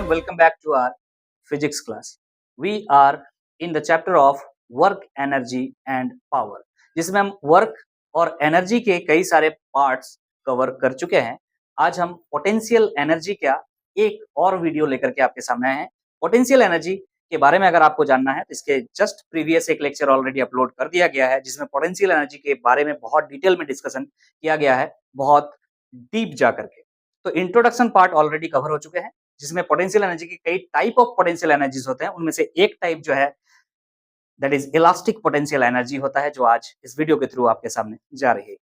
everyone, welcome back to our physics class. We are in the chapter of work, energy and power, जिसमें हम work और energy के कई सारे parts cover कर चुके हैं। आज हम पोटेंशियल एनर्जी का एक और वीडियो लेकर के आपके सामने आए हैं। पोटेंशियल एनर्जी के बारे में अगर आपको जानना है तो इसके जस्ट प्रीवियस एक लेक्चर ऑलरेडी अपलोड कर दिया गया है, जिसमें पोटेंशियल एनर्जी के बारे में बहुत डिटेल में डिस्कशन किया गया है, बहुत डीप जा करके। तो इंट्रोडक्शन पार्ट ऑलरेडी कवर हो चुके हैं, जिसमें पोटेंशियल एनर्जी के कई टाइप ऑफ पोटेंशियल एनर्जीज होते हैं। उनमें से एक टाइप जो है that is elastic potential energy होता है, जो आज इस वीडियो के थ्रू आपके सामने जा रही है।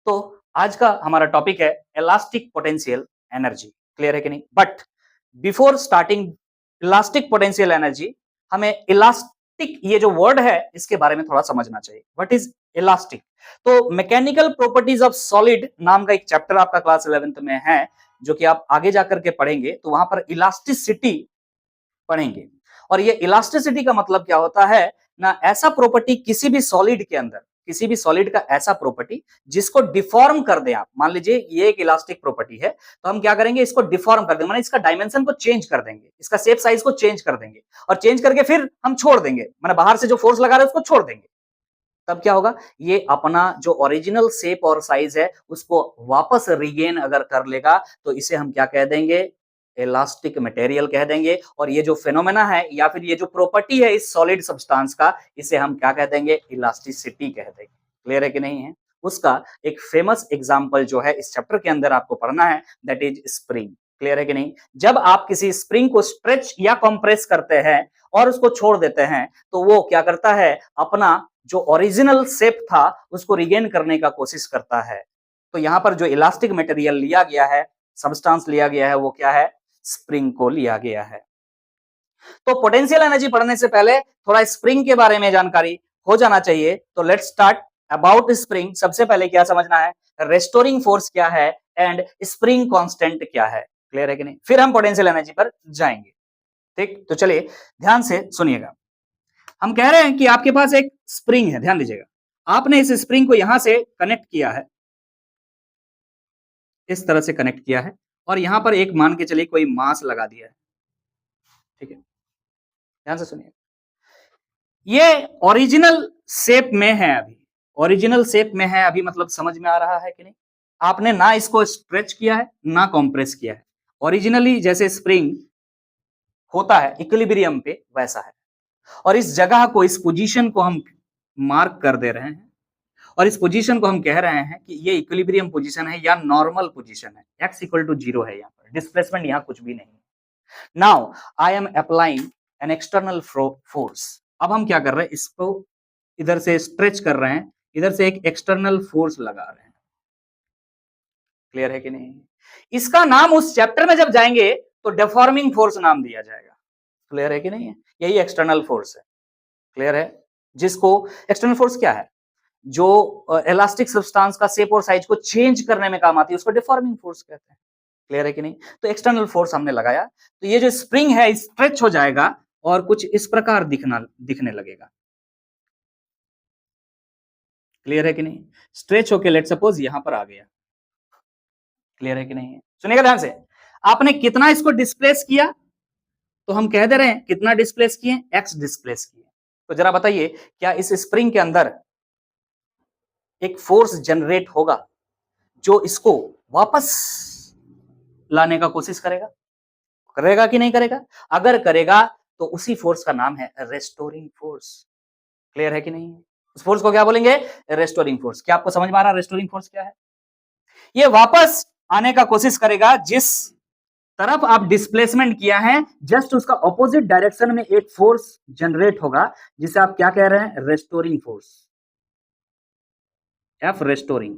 तो आज का हमारा टॉपिक है इलास्टिक पोटेंशियल एनर्जी। क्लियर है कि नहीं? But before starting elastic potential energy, हमें इलास्टिक ये जो वर्ड है इसके बारे में थोड़ा समझना चाहिए। What is elastic? तो मैकेनिकल प्रॉपर्टीज ऑफ सॉलिड नाम का एक चैप्टर आपका क्लास 11th में है, जो कि आप आगे जाकर के पढ़ेंगे, तो वहां पर इलास्टिसिटी पढ़ेंगे। और ये इलास्टिसिटी का मतलब क्या होता है ना, ऐसा प्रॉपर्टी किसी भी सॉलिड के अंदर, किसी भी सॉलिड का ऐसा प्रॉपर्टी जिसको डिफॉर्म कर दें आप। मान लीजिए ये एक इलास्टिक प्रॉपर्टी है, तो हम क्या करेंगे, इसको डिफॉर्म कर देंगे, माने इसका डायमेंशन को चेंज कर देंगे, इसका शेप साइज को चेंज कर देंगे, और चेंज करके फिर हम छोड़ देंगे, माने बाहर से जो फोर्स लगा रहे हैं उसको छोड़ देंगे। तब क्या होगा, ये अपना जो ओरिजिनल शेप और साइज है उसको वापस रिगेन अगर कर लेगा, तो इसे हम क्या कह देंगे, इलास्टिक मटेरियल कह देंगे। और ये जो फेनोमेना है या फिर ये जो प्रॉपर्टी है इस सॉलिड सब्सटेंस का, इसे हम क्या कह देंगे, इलास्टिसिटी कह देंगे। क्लियर है कि नहीं है? उसका एक फेमस एग्जांपल जो है इस चैप्टर के अंदर आपको पढ़ना है, दैट इज स्प्रिंग। क्लियर है कि नहीं? जब आप किसी स्प्रिंग को स्ट्रेच या कंप्रेस करते हैं और उसको छोड़ देते हैं, तो वो क्या करता है, अपना जो ओरिजिनल शेप था उसको रिगेन करने का कोशिश करता है। तो यहां पर जो इलास्टिक मटेरियल लिया गया है, सब्सटेंस लिया गया है, वो क्या है, स्प्रिंग को लिया गया है। तो पोटेंशियल एनर्जी पढ़ने से पहले थोड़ा स्प्रिंग के बारे में जानकारी हो जाना चाहिए। तो लेट्स स्टार्ट अबाउट स्प्रिंग। सबसे पहले क्या समझना है, रेस्टोरिंग फोर्स क्या है एंड स्प्रिंग कांस्टेंट क्या है। क्लियर है कि नहीं? फिर हम पोटेंशियल एनर्जी पर जाएंगे। ठीक, तो चलिए ध्यान से सुनिएगा। हम कह रहे हैं कि आपके पास एक स्प्रिंग है, ध्यान दीजिएगा। आपने इस स्प्रिंग को यहां से कनेक्ट किया है, इस तरह से कनेक्ट किया है, और यहां पर एक मान के चलिए कोई मास लगा दिया है। ठीक है, ध्यान से सुनिए। ये ओरिजिनल शेप में है अभी, ओरिजिनल शेप में है अभी, मतलब समझ में आ रहा है कि नहीं? आपने ना इसको स्ट्रेच किया है ना कॉम्प्रेस किया है। ओरिजिनली जैसे स्प्रिंग होता है इक्विलिब्रियम पे, वैसा है। और इस जगह को, इस पोजीशन को हम मार्क कर दे रहे हैं, और इस पोजीशन को हम कह रहे हैं कि ये इक्विलिब्रियम पोजीशन है या नॉर्मल पोजीशन है। x इक्वल टू 0 है, यहाँ पर डिस्प्लेसमेंट यहाँ कुछ भी नहीं है। Now I am applying an external force. अब हम क्या कर रहे हैं, इसको इधर से स्ट्रेच कर रहे हैं, इधर से एक एक्सटर्नल फोर्स लगा रहे हैं। क्लियर है कि नहीं? इसका नाम उस चैप्टर में जब जाएंगे तो डिफॉर्मिंग फोर्स नाम दिया जाएगा। क्लियर है कि नहीं है? यही एक्सटर्नल फोर्स है। क्लियर है? जिसको एक्सटर्नल फोर्स क्या है, जो इलास्टिक सब्सटेंस का शेप और साइज को चेंज करने में काम आती है, उसको डिफॉर्मिंग फोर्स कहते हैं। क्लियर है कि नहीं? तो एक्सटर्नल फोर्स हमने लगाया, तो ये जो स्प्रिंग है स्ट्रेच हो जाएगा और कुछ इस प्रकार दिखने लगेगा। क्लियर है कि नहीं? स्ट्रेच होके लेट सपोज यहां पर आ गया। क्लियर है कि नहीं है? सुनिएगा ध्यान से। आपने कितना इसको डिस्प्लेस किया, तो हम कह दे रहे हैं कितना डिस्प्लेस किए, x डिस्प्लेस किए। तो जरा बताइए, क्या इस स्प्रिंग के अंदर एक फोर्स जनरेट होगा जो इसको वापस लाने का कोशिश करेगा? करेगा कि नहीं करेगा? अगर करेगा तो उसी फोर्स का नाम है रेस्टोरिंग फोर्स। क्लियर है कि नहीं? उस फोर्स को क्या बोलेंगे, रेस्टोरिंग फोर्स। क्या आपको समझ में आ रहा है रेस्टोरिंग फोर्स क्या है? ये वापस आने का कोशिश करेगा, जिस तरफ आप डिस्प्लेसमेंट किया है जस्ट उसका ऑपोजिट डायरेक्शन में एक फोर्स जनरेट होगा, जिसे आप क्या कह रहे हैं, restoring force, F restoring.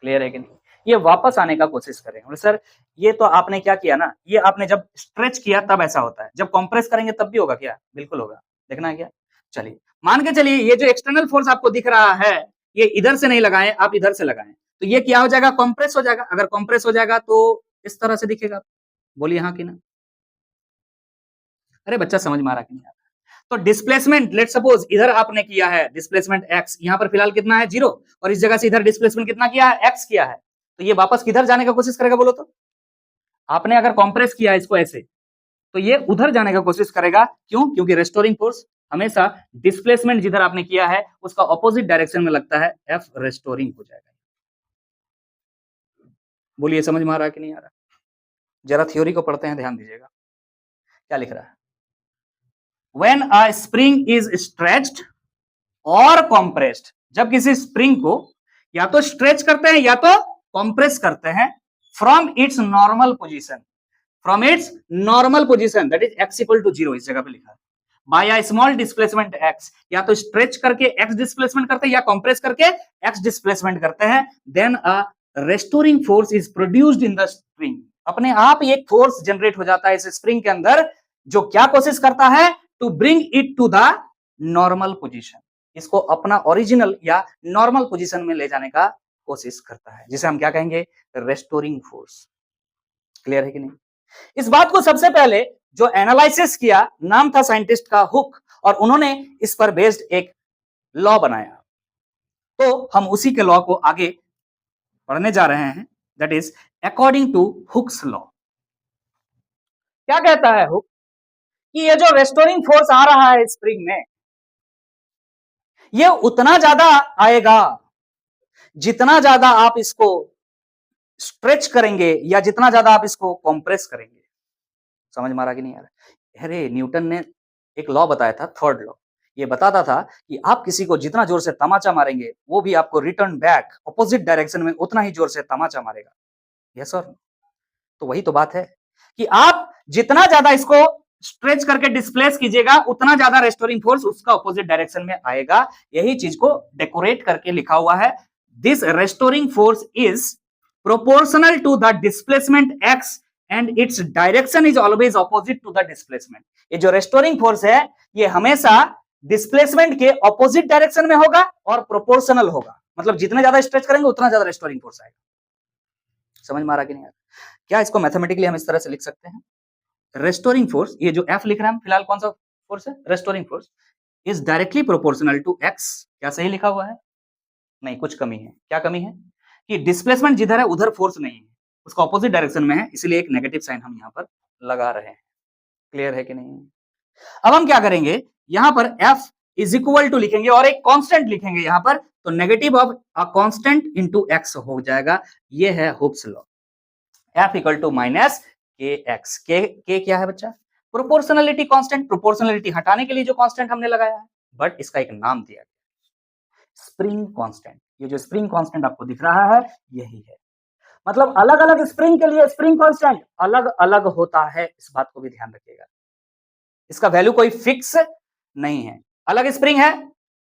Clear है कि नहीं? ये वापस आने का कोशिश करेंगे। सर ये तो आपने क्या किया ना, ये आपने जब स्ट्रेच किया तब ऐसा होता है, जब कंप्रेस करेंगे तब भी होगा क्या? बिल्कुल होगा। देखना है क्या? चलिए मान के चलिए, ये जो एक्सटर्नल फोर्स आपको दिख रहा है, ये इधर से नहीं लगाएं, आप इधर से लगाएं, तो ये क्या हो जाएगा, कंप्रेस हो जाएगा। अगर कंप्रेस हो जाएगा तो इस तरह से दिखेगा। बोलिए हाँ कि ना? अरे बच्चा समझ में आ रहा कि नहीं आ रहा? तो डिस्प्लेसमेंट लेट सपोज इधर आपने किया है डिस्प्लेसमेंट x, यहां पर फिलहाल कितना है, 0, और इस जगह से इधर डिस्प्लेसमेंट कितना किया है, x किया है, तो ये वापस किधर जाने का कोशिश करेगा बोलो तो? आपने अगर कंप्रेस किया इसको ऐसे, तो ये उधर जाने का कोशिश करेगा। क्यों? क्योंकि रेस्टोरिंग फोर्स हमेशा डिस्प्लेसमेंट जिधर आपने किया है उसका ऑपोजिट डायरेक्शन में लगता है, एफ रेस्टोरिंग हो जाएगा। बोलिए समझ में आ रहा है कि नहीं आ रहा? जरा थ्योरी को पढ़ते हैं, ध्यान दीजिएगा क्या लिख रहा है। When a spring is stretched और compressed, जब किसी स्प्रिंग को या तो स्ट्रेच करते हैं या तो कंप्रेस करते हैं, from its normal position, from its normal position that is x equal to 0, इस जगह पे लिखा है, by a small displacement x, या तो स्ट्रेच करके x डिस्प्लेसमेंट करते हैं या कंप्रेस करके x डिस्प्लेसमेंट करते हैं, then a restoring force is produced in the spring. अपने आप एक फोर्स जनरेट हो जाता है इस स्प्रिंग के अंदर, जो क्या कोशिश करता है, to bring it to the normal position, इसको अपना ओरिजिनल या नॉर्मल पोजीशन में ले जाने का कोशिश करता है, जिसे हम क्या कहेंगे, रेस्टोरिंग फोर्स। क्लियर है कि नहीं? इस बात को सबसे पहले जो एनालिसिस किया, नाम था साइंटिस्ट का हुक, और उन्होंने इस पर बेस्ड एक लॉ बनाया। तो हम उसी के लॉ को आगे पढ़ने जा रहे हैं, that is according to Hooke's law. क्या कहता है हुक कि ये जो रेस्टोरिंग फोर्स आ रहा है स्प्रिंग में, ये उतना ज्यादा आएगा जितना ज्यादा आप इसको स्ट्रेच करेंगे या जितना ज्यादा आप इसको कंप्रेस करेंगे। समझ में आ रहा कि नहीं आ रहा? अरे न्यूटन ने एक लॉ बताया था, थर्ड लॉ, ये बताता था कि आप किसी को जितना जोर से तमाचा मारेंगे वो भी आपको रिटर्न बैक ऑपोजिट डायरेक्शन में उतना ही जोर से तमाचा मारेगा। Yes sir. तो वही तो बात है कि आप जितना ज्यादा इसको स्ट्रेच करके डिस्प्लेस कीजिएगा उतना ज्यादा रेस्टोरिंग फोर्स उसका ऑपोजिट डायरेक्शन में आएगा। यही चीज को डेकोरेट करके लिखा हुआ है, this restoring force is proportional to the displacement x and its direction is always opposite to the displacement. ये जो रेस्टोरिंग फोर्स है ये हमेशा डिस्प्लेसमेंट के ऑपोजिट डायरेक्शन में होगा और प्रोपोर्शनल होगा, मतलब जितने ज्यादा स्ट्रेच करेंगे उतना ज्यादा रेस्टोरिंग फोर्स आएगा। समझ में आ रहा कि नहीं आ रहा? क्या इसको मैथमेटिकली हम इस तरह से लिख सकते हैं, रेस्टोरिंग फोर्स, ये जो F लिख रहे हैं हम फिलहाल, कौन सा फोर्स है, restoring force, is directly proportional to x। क्या सही लिखा हुआ है? नहीं, कुछ कमी है। क्या कमी है? कि डिस्प्लेसमेंट जिधर है उधर फोर्स नहीं है, उसका ऑपोजिट डायरेक्शन में है, इसलिए एक नेगेटिव साइन हम यहाँ पर लगा रहे हैं। क्लियर है कि नहीं? अब हम क्या करेंगे, यहाँ पर F इज इक्वल टू लिखेंगे और एक कांस्टेंट लिखेंगे यहाँ पर, तो negative of a constant into x हो जाएगा। ये है Hooke's law, F equal to minus k x. K क्या है बच्चा? Proportionality constant. प्रोपोर्शनलिटी हटाने के लिए जो कांस्टेंट हमने लगाया है, बट इसका एक नाम दिया गया, स्प्रिंग कांस्टेंट। ये जो स्प्रिंग कांस्टेंट आपको दिख रहा है यही है, मतलब अलग अलग स्प्रिंग के लिए स्प्रिंग कांस्टेंट अलग अलग होता है, इस बात को भी ध्यान रखिएगा। इसका वैल्यू कोई फिक्स नहीं है, अलग स्प्रिंग है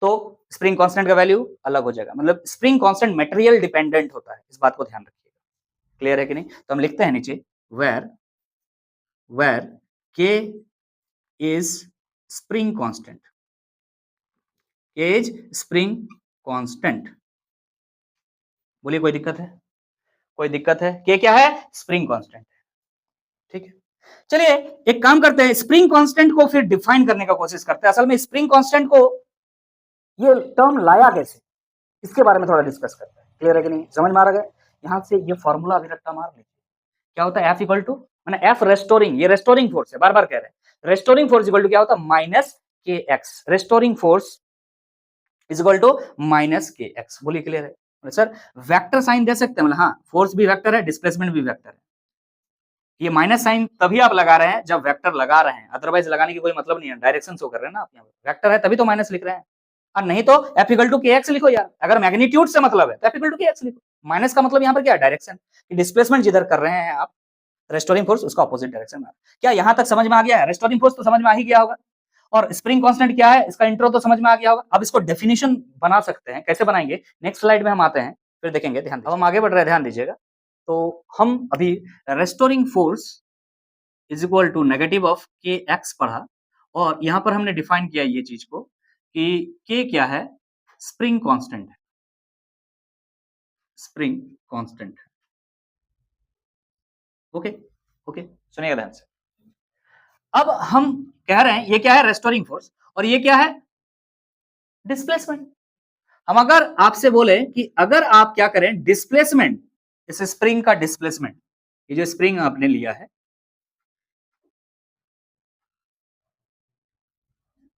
तो स्प्रिंग कांस्टेंट का वैल्यू अलग हो जाएगा, मतलब स्प्रिंग कांस्टेंट मटेरियल डिपेंडेंट होता है, इस बात को ध्यान रखिएगा। क्लियर है कि नहीं? तो हम लिखते हैं नीचे, where k is spring constant, k is spring constant। बोलिए कोई दिक्कत है? कोई दिक्कत है? k क्या है? Spring constant. ठीक है, चलिए एक काम करते हैं, स्प्रिंग कांस्टेंट को फिर डिफाइन करने का कोशिश करते हैं। असल में स्प्रिंग कांस्टेंट को ये टर्म लाया कैसे, इसके बारे में थोड़ा डिस्कस करते हैं। क्लियर है कि नहीं? समझ में आ रहा है? यहां से ये फॉर्मूला अभी रट्टा मार लीजिए, क्या होता है, F इक्वल टू, मैंने F रेस्टोरिंग, ये रेस्टोरिंग फोर्स है, बार बार कह रहे हैं, रेस्टोरिंग फोर्स इक्वल टू क्या होता है, minus k x. Restoring force is equal to minus k x. बोलिए क्लियर है? सर वेक्टर साइन दे सकते हैं, मतलब हाँ, फोर्स भी वेक्टर है, डिस्प्लेसमेंट भी वेक्टर है। ये माइनस साइन तभी आप लगा रहे हैं जब वेक्टर लगा रहे हैं, अदरवाइज लगाने की कोई मतलब नहीं है, डायरेक्शन शो कर रहे हैं ना आप, यहाँ वेक्टर है तभी तो माइनस लिख रहे हैं, और नहीं तो F equal to K x लिखो यार। अगर मैग्नीट्यूड से मतलब है तो F equal to K x लिखो। माइनस का मतलब यहाँ पर क्या है, डायरेक्शन, डिस्प्लेसमेंट जिधर कर रहे हैं आप रेस्टोरिंग फोर्स उसका ऑपोजिट डायरेक्शन में। क्या यहां तक समझ में आ गया है? रेस्टोरिंग फोर्स तो समझ में आ ही गया होगा, और स्प्रिंग कांस्टेंट क्या है इसका इंट्रो तो समझ में आ गया होगा। अब इसको डेफिनेशन बना सकते हैं, कैसे बनाएंगे नेक्स्ट स्लाइड में हम आते हैं, फिर देखेंगे। ध्यान, अब हम आगे बढ़ रहे हैं, ध्यान दीजिएगा। तो हम अभी restoring force is equal to negative of के एक्स पढ़ा, और यहां पर हमने डिफाइन किया ये चीज को कि के क्या है, स्प्रिंग कांस्टेंट है, स्प्रिंग कांस्टेंट। ओके ओके, सुनिएगा ध्यान से। अब हम कह रहे हैं ये क्या है, रेस्टोरिंग फोर्स, और ये क्या है, डिस्प्लेसमेंट। हम अगर आपसे बोले कि अगर आप क्या करें, डिस्प्लेसमेंट, इस स्प्रिंग का डिस्प्लेसमेंट, ये जो स्प्रिंग आपने लिया है,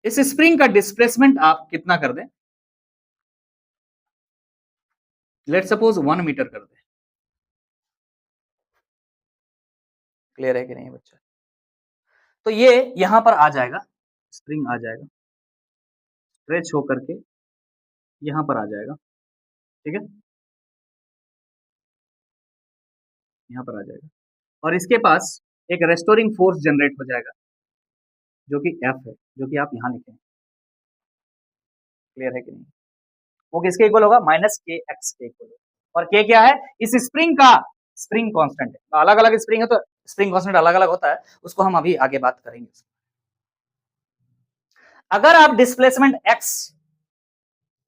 इस स्प्रिंग का डिस्प्लेसमेंट आप कितना कर दें, लेट सपोज 1 मीटर कर दें। क्लियर है कि नहीं बच्चा? तो ये यहां पर आ जाएगा, स्प्रिंग आ जाएगा, स्ट्रेच होकर के यहां पर आ जाएगा, ठीक है, यहां पर आ जाएगा, और इसके पास एक रेस्टोरिंग फोर्स जनरेट हो जाएगा जो कि एफ है, जो कि आप यहां लिखें। क्लियर है कि नहीं? वो किसके इक्वल होगा, माइनस के एक्स के इक्वल होगा। और के क्या है, इस स्प्रिंग का स्प्रिंग कांस्टेंट है। अलग अलग स्प्रिंग है तो स्प्रिंग कांस्टेंट अलग अलग होता है, उसको हम अभी आगे बात करेंगे। अगर आप डिस्प्लेसमेंट एक्स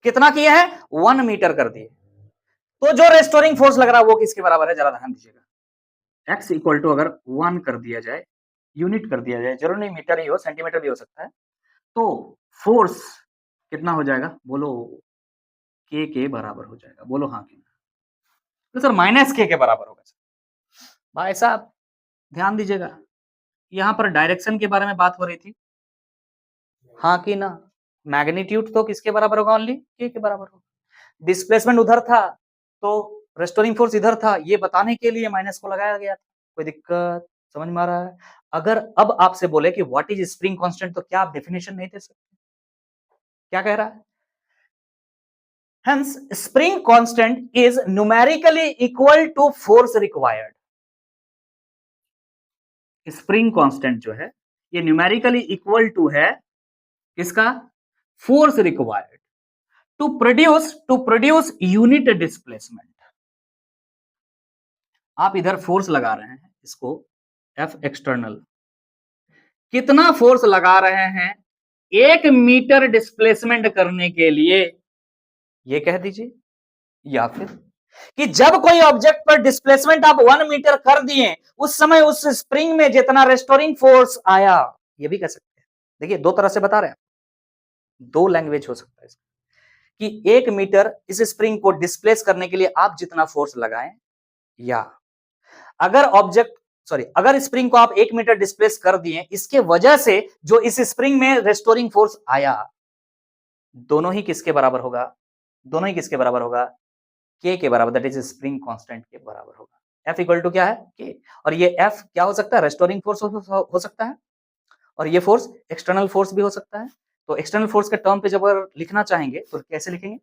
कितना किए हैं, 1 मीटर कर दिए, तो जो रेस्टोरिंग फोर्स लग रहा है वो किसके बराबर है, जरा ध्यान दीजिएगा। एक्स इक्वल टू अगर 1 कर दिया जाए, यूनिट कर दिया जाए, जरूर नहीं मीटर ही हो, सेंटीमीटर भी हो सकता है, तो फोर्स कितना हो जाएगा, बोलो, के बराबर हो जाएगा, बोलो हाँ कि ना। तो सर माइनस के बराबर होगा। भाई साहब ध्यान दीजिएगा, यहां पर डायरेक्शन के बारे में बात हो रही थी, हाँ कि ना। मैग्नीट्यूड तो किसके बराबर होगा, ओनली के बराबर होगा। डिस्प्लेसमेंट उधर था तो रेस्टोरिंग फोर्स इधर था, ये बताने के लिए माइनस को लगाया गया था। कोई दिक्कत समझ में आ रहा है? अगर अब आपसे बोले कि व्हाट इज स्प्रिंग कांस्टेंट, तो क्या आप डेफिनेशन नहीं दे सकते? क्या कह रहा है? Hence, spring constant is numerically equal to force required. Spring constant जो है ये न्यूमेरिकली इक्वल टू है किसका, force required to produce unit displacement. आप इधर फोर्स लगा रहे हैं, इसको एफ एक्सटर्नल, कितना फोर्स लगा रहे हैं 1 मीटर डिस्प्लेसमेंट करने के लिए, ये कह दीजिए, या फिर कि जब कोई ऑब्जेक्ट पर डिस्प्लेसमेंट आप 1 मीटर कर दिए, उस समय उस स्प्रिंग में जितना रेस्टोरिंग फोर्स आया, ये भी कह सकते हैं। देखिए दो तरह से बता रहे हैं, दो लैंग्वेज हो सकता है इसका, कि 1 मीटर इस स्प्रिंग को डिस्प्लेस करने के लिए आप जितना फोर्स लगाएं, या अगर ऑब्जेक्ट अगर स्प्रिंग को आप 1 मीटर डिस्प्लेस कर दिए, इसके वजह से जो इस स्प्रिंग में रेस्टोरिंग फोर्स आया, दोनों ही किसके बराबर होगा, दोनों ही किसके बराबर होगा, के बराबर, दैट इज स्प्रिंग कांस्टेंट के बराबर होगा। एफ इक्वल टू क्या है, के, और ये एफ क्या हो सकता है, रेस्टोरिंग फोर्स हो सकता है, और ये फोर्स एक्सटर्नल फोर्स भी हो सकता है। तो एक्सटर्नल फोर्स के टर्म पे जब अगर लिखना चाहेंगे तो कैसे लिखेंगे,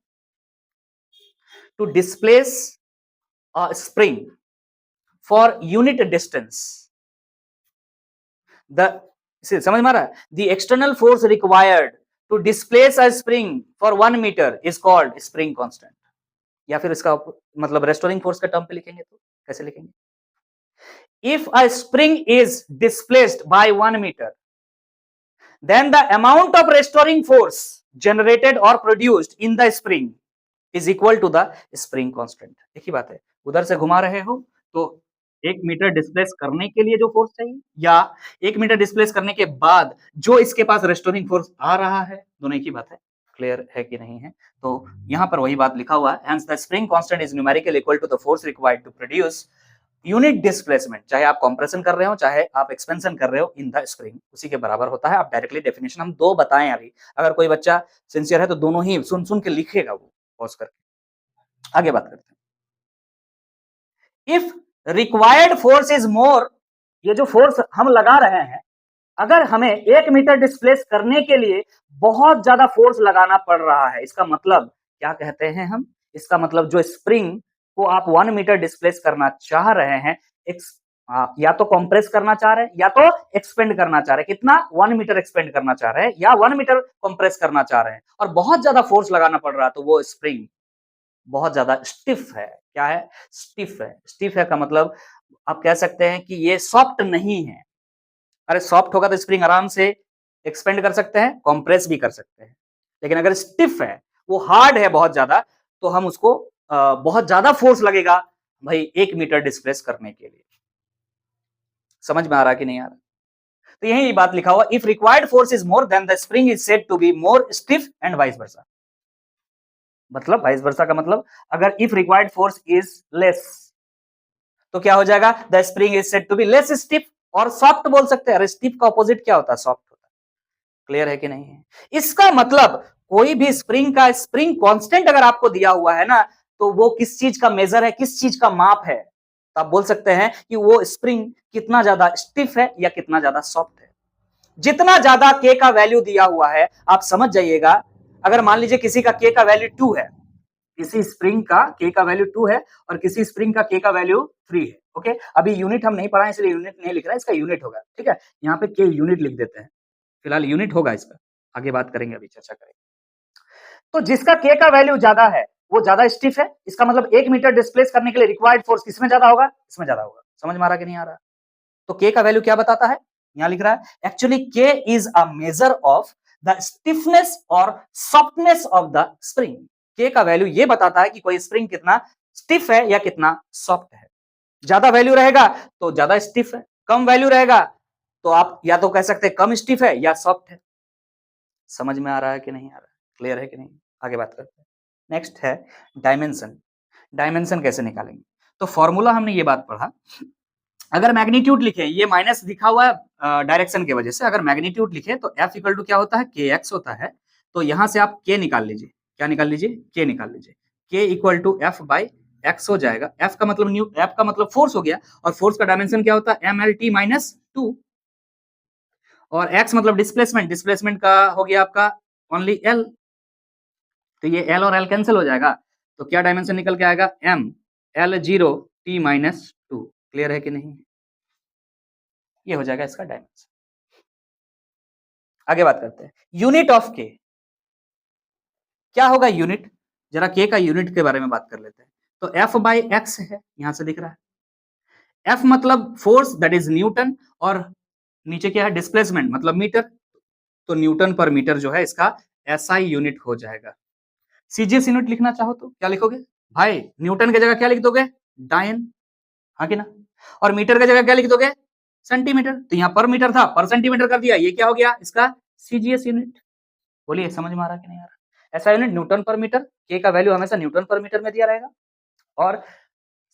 to displace a spring for unit distance, the समझ में आ रहा है, the external force required to displace a spring for 1 metre is called spring constant. या फिर इसका मतलब रेस्टोरिंग फोर्स के टर्म पे लिखेंगे तो कैसे लिखेंगे, if a spring is displaced by 1 meter, then the amount of restoring force generated or produced in the spring is equal to the spring constant। एक ही बात है, उधर से घुमा रहे हो तो 1 मीटर डिस्प्लेस करने के लिए जो फोर्स चाहिए, या 1 मीटर डिस्प्लेस करने के बाद जो इसके पास रेस्टोरिंग फोर्स आ रहा है, दोनों एक ही बात है। क्लियर है कि नहीं है? तो यहां पर वही बात लिखा हुआ है, hence the spring constant is numerically equal to the force required to produce unit displacement, चाहे आप कंप्रेशन कर रहे हो चाहे आप एक्सपेंशन कर रहे हो इन द स्प्रिंग, उसी के बराबर होता है। आप डायरेक्टली डेफिनेशन हम दो बताएं अभी, अगर कोई बच्चा सिंसियर है तो दोनों ही सुन सुन के लिखेगा वो पॉज करके। आगे बात करते हैं, इफ रिक्वायर्ड फोर्स इज मोर, ये जो फोर्स हम लगा रहे हैं, अगर हमें 1 मीटर डिस्प्लेस करने के लिए बहुत ज्यादा फोर्स लगाना पड़ रहा है, इसका मतलब क्या कहते हैं हम, इसका मतलब जो स्प्रिंग को आप 1 मीटर डिस्प्लेस करना चाह रहे हैं, या तो कंप्रेस करना चाह रहे हैं या तो एक्सपेंड करना चाह रहे हैं, कितना 1 मीटर एक्सपेंड करना चाह रहे हैं या 1 मीटर कंप्रेस करना चाह रहे हैं, और बहुत ज्यादा फोर्स लगाना पड़ रहा है, तो वो स्प्रिंग बहुत ज्यादा स्टिफ है। क्या है, स्टिफ है। स्टिफ है का मतलब आप कह सकते हैं कि ये सॉफ्ट नहीं है। अरे सॉफ्ट होगा तो स्प्रिंग आराम से एक्सपेंड कर सकते हैं, कंप्रेस भी कर सकते हैं, लेकिन अगर स्टिफ है, वो हार्ड है बहुत ज्यादा, तो हम उसको बहुत ज्यादा फोर्स लगेगा भाई 1 मीटर डिस्प्लेस करने के लिए। समझ में आ रहा कि नहीं आ रहा? तो यही बात लिखा हुआ, if required force is more then the spring is said to be more stiff and vice versa. मतलब वाइस वर्सा का मतलब, अगर if required force is less, तो क्या हो जाएगा, the spring is said to be less stiff और soft बोल सकते हैं। स्टिफ का ऑपोजिट क्या होता है, सॉफ्ट होता है। क्लियर है कि नहीं है? इसका मतलब कोई भी स्प्रिंग का स्प्रिंग कांस्टेंट अगर आपको दिया हुआ है ना, तो वो किस चीज का मेजर है, किस चीज का माप है, तो आप बोल सकते हैं कि वो स्प्रिंग कितना ज्यादा स्टिफ है या कितना ज्यादा सॉफ्ट है। जितना ज्यादा के का वैल्यू दिया हुआ है, आप समझ जाइएगा, अगर मान लीजिए किसी का के का वैल्यू 2 है, किसी स्प्रिंग का के का वैल्यू 2 है और किसी स्प्रिंग का के का वैल्यू 3 है। ओके, अभी यूनिट हम नहीं पढ़ाए इसलिए यूनिट नहीं लिख रहा है, इसका यूनिट होगा। ठीक है, यहाँ पे के यूनिट लिख देते हैं, फिलहाल यूनिट होगा इसका, आगे बात करेंगे, अभी चर्चा करेंगे। तो जिसका के का वैल्यू ज्यादा है वो ज्यादा स्टिफ है, इसका मतलब 1 मीटर डिस्प्लेस करने के लिए रिक्वायर्ड फोर्स किसमें ज्यादा होगा, इसमें ज्यादा होगा। समझ में आ रहा कि नहीं आ रहा? तो के का वैल्यू क्या बताता है, यहां लिख रहा है एक्चुअली के is a measure of the stiffness और सॉफ्टनेस ऑफ द स्प्रिंग। के का वैल्यू ये बताता है कि कोई स्प्रिंग कितना स्टिफ है या कितना सॉफ्ट है। ज्यादा वैल्यू रहेगा तो ज्यादा स्टिफ है, कम वैल्यू रहेगा तो आप या तो कह सकते हैं कम स्टिफ है या सॉफ्ट है। समझ में आ रहा है कि नहीं आ रहा है, क्लियर है कि नहीं? आगे बात करते हैं। नेक्स्ट है डायमेंशन। डायमेंशन कैसे निकालेंगे? तो फॉर्मूला हमने ये बात पढ़ा, अगर मैग्नीट्यूड लिखे, ये माइनस लिखा हुआ है डायरेक्शन की वजह से, अगर मैग्नीट्यूड लिखे तो एफ इक्वल टू क्या होता है, के एक्स होता है। तो यहां से आप के निकाल लीजिए, क्या निकाल लीजिए, के निकाल लीजिए। K equal to F by x हो जाएगा। एफ का मतलब एफ का मतलब फोर्स हो गया, और फोर्स का डायमेंशन क्या होता है, एम एल टी माइनस 2, और एक्स मतलब डिस्प्लेसमेंट, डिस्प्लेसमेंट का हो गया आपका ओनली एल, तो ये एल और एल कैंसिल हो जाएगा, तो क्या डायमेंशन निकल के आएगा, M L zero T minus 2। Clear है कि नहीं? ये हो जाएगा इसका डायमेंशन। आगे बात करते हैं यूनिट ऑफ के। क्या होगा यूनिट, जरा के का यूनिट के बारे में बात कर लेते हैं। तो एफ बाई एक्स है, यहां से दिख रहा है। एफ मतलब फोर्स दैट इज न्यूटन, और नीचे क्या है, डिस्प्लेसमेंट मतलब मीटर, तो न्यूटन पर मीटर जो है इसका एसआई यूनिट हो जाएगा। सीजीएस यूनिट लिखना चाहो तो क्या लिखोगे भाई, न्यूटन की जगह क्या लिख दोगे, डायन, हाँ कि ना, और मीटर की जगह क्या लिख दोगे, सेंटीमीटर। तो यहाँ पर मीटर था, पर सेंटीमीटर कर दिया, ये क्या हो गया इसका सीजीएस यूनिट। बोलिए समझ में आ रहा कि नहीं आ रहा? ऐसा यूनिट न्यूटन पर मीटर, के का वैल्यू हमेशा न्यूटन पर मीटर में दिया रहेगा, और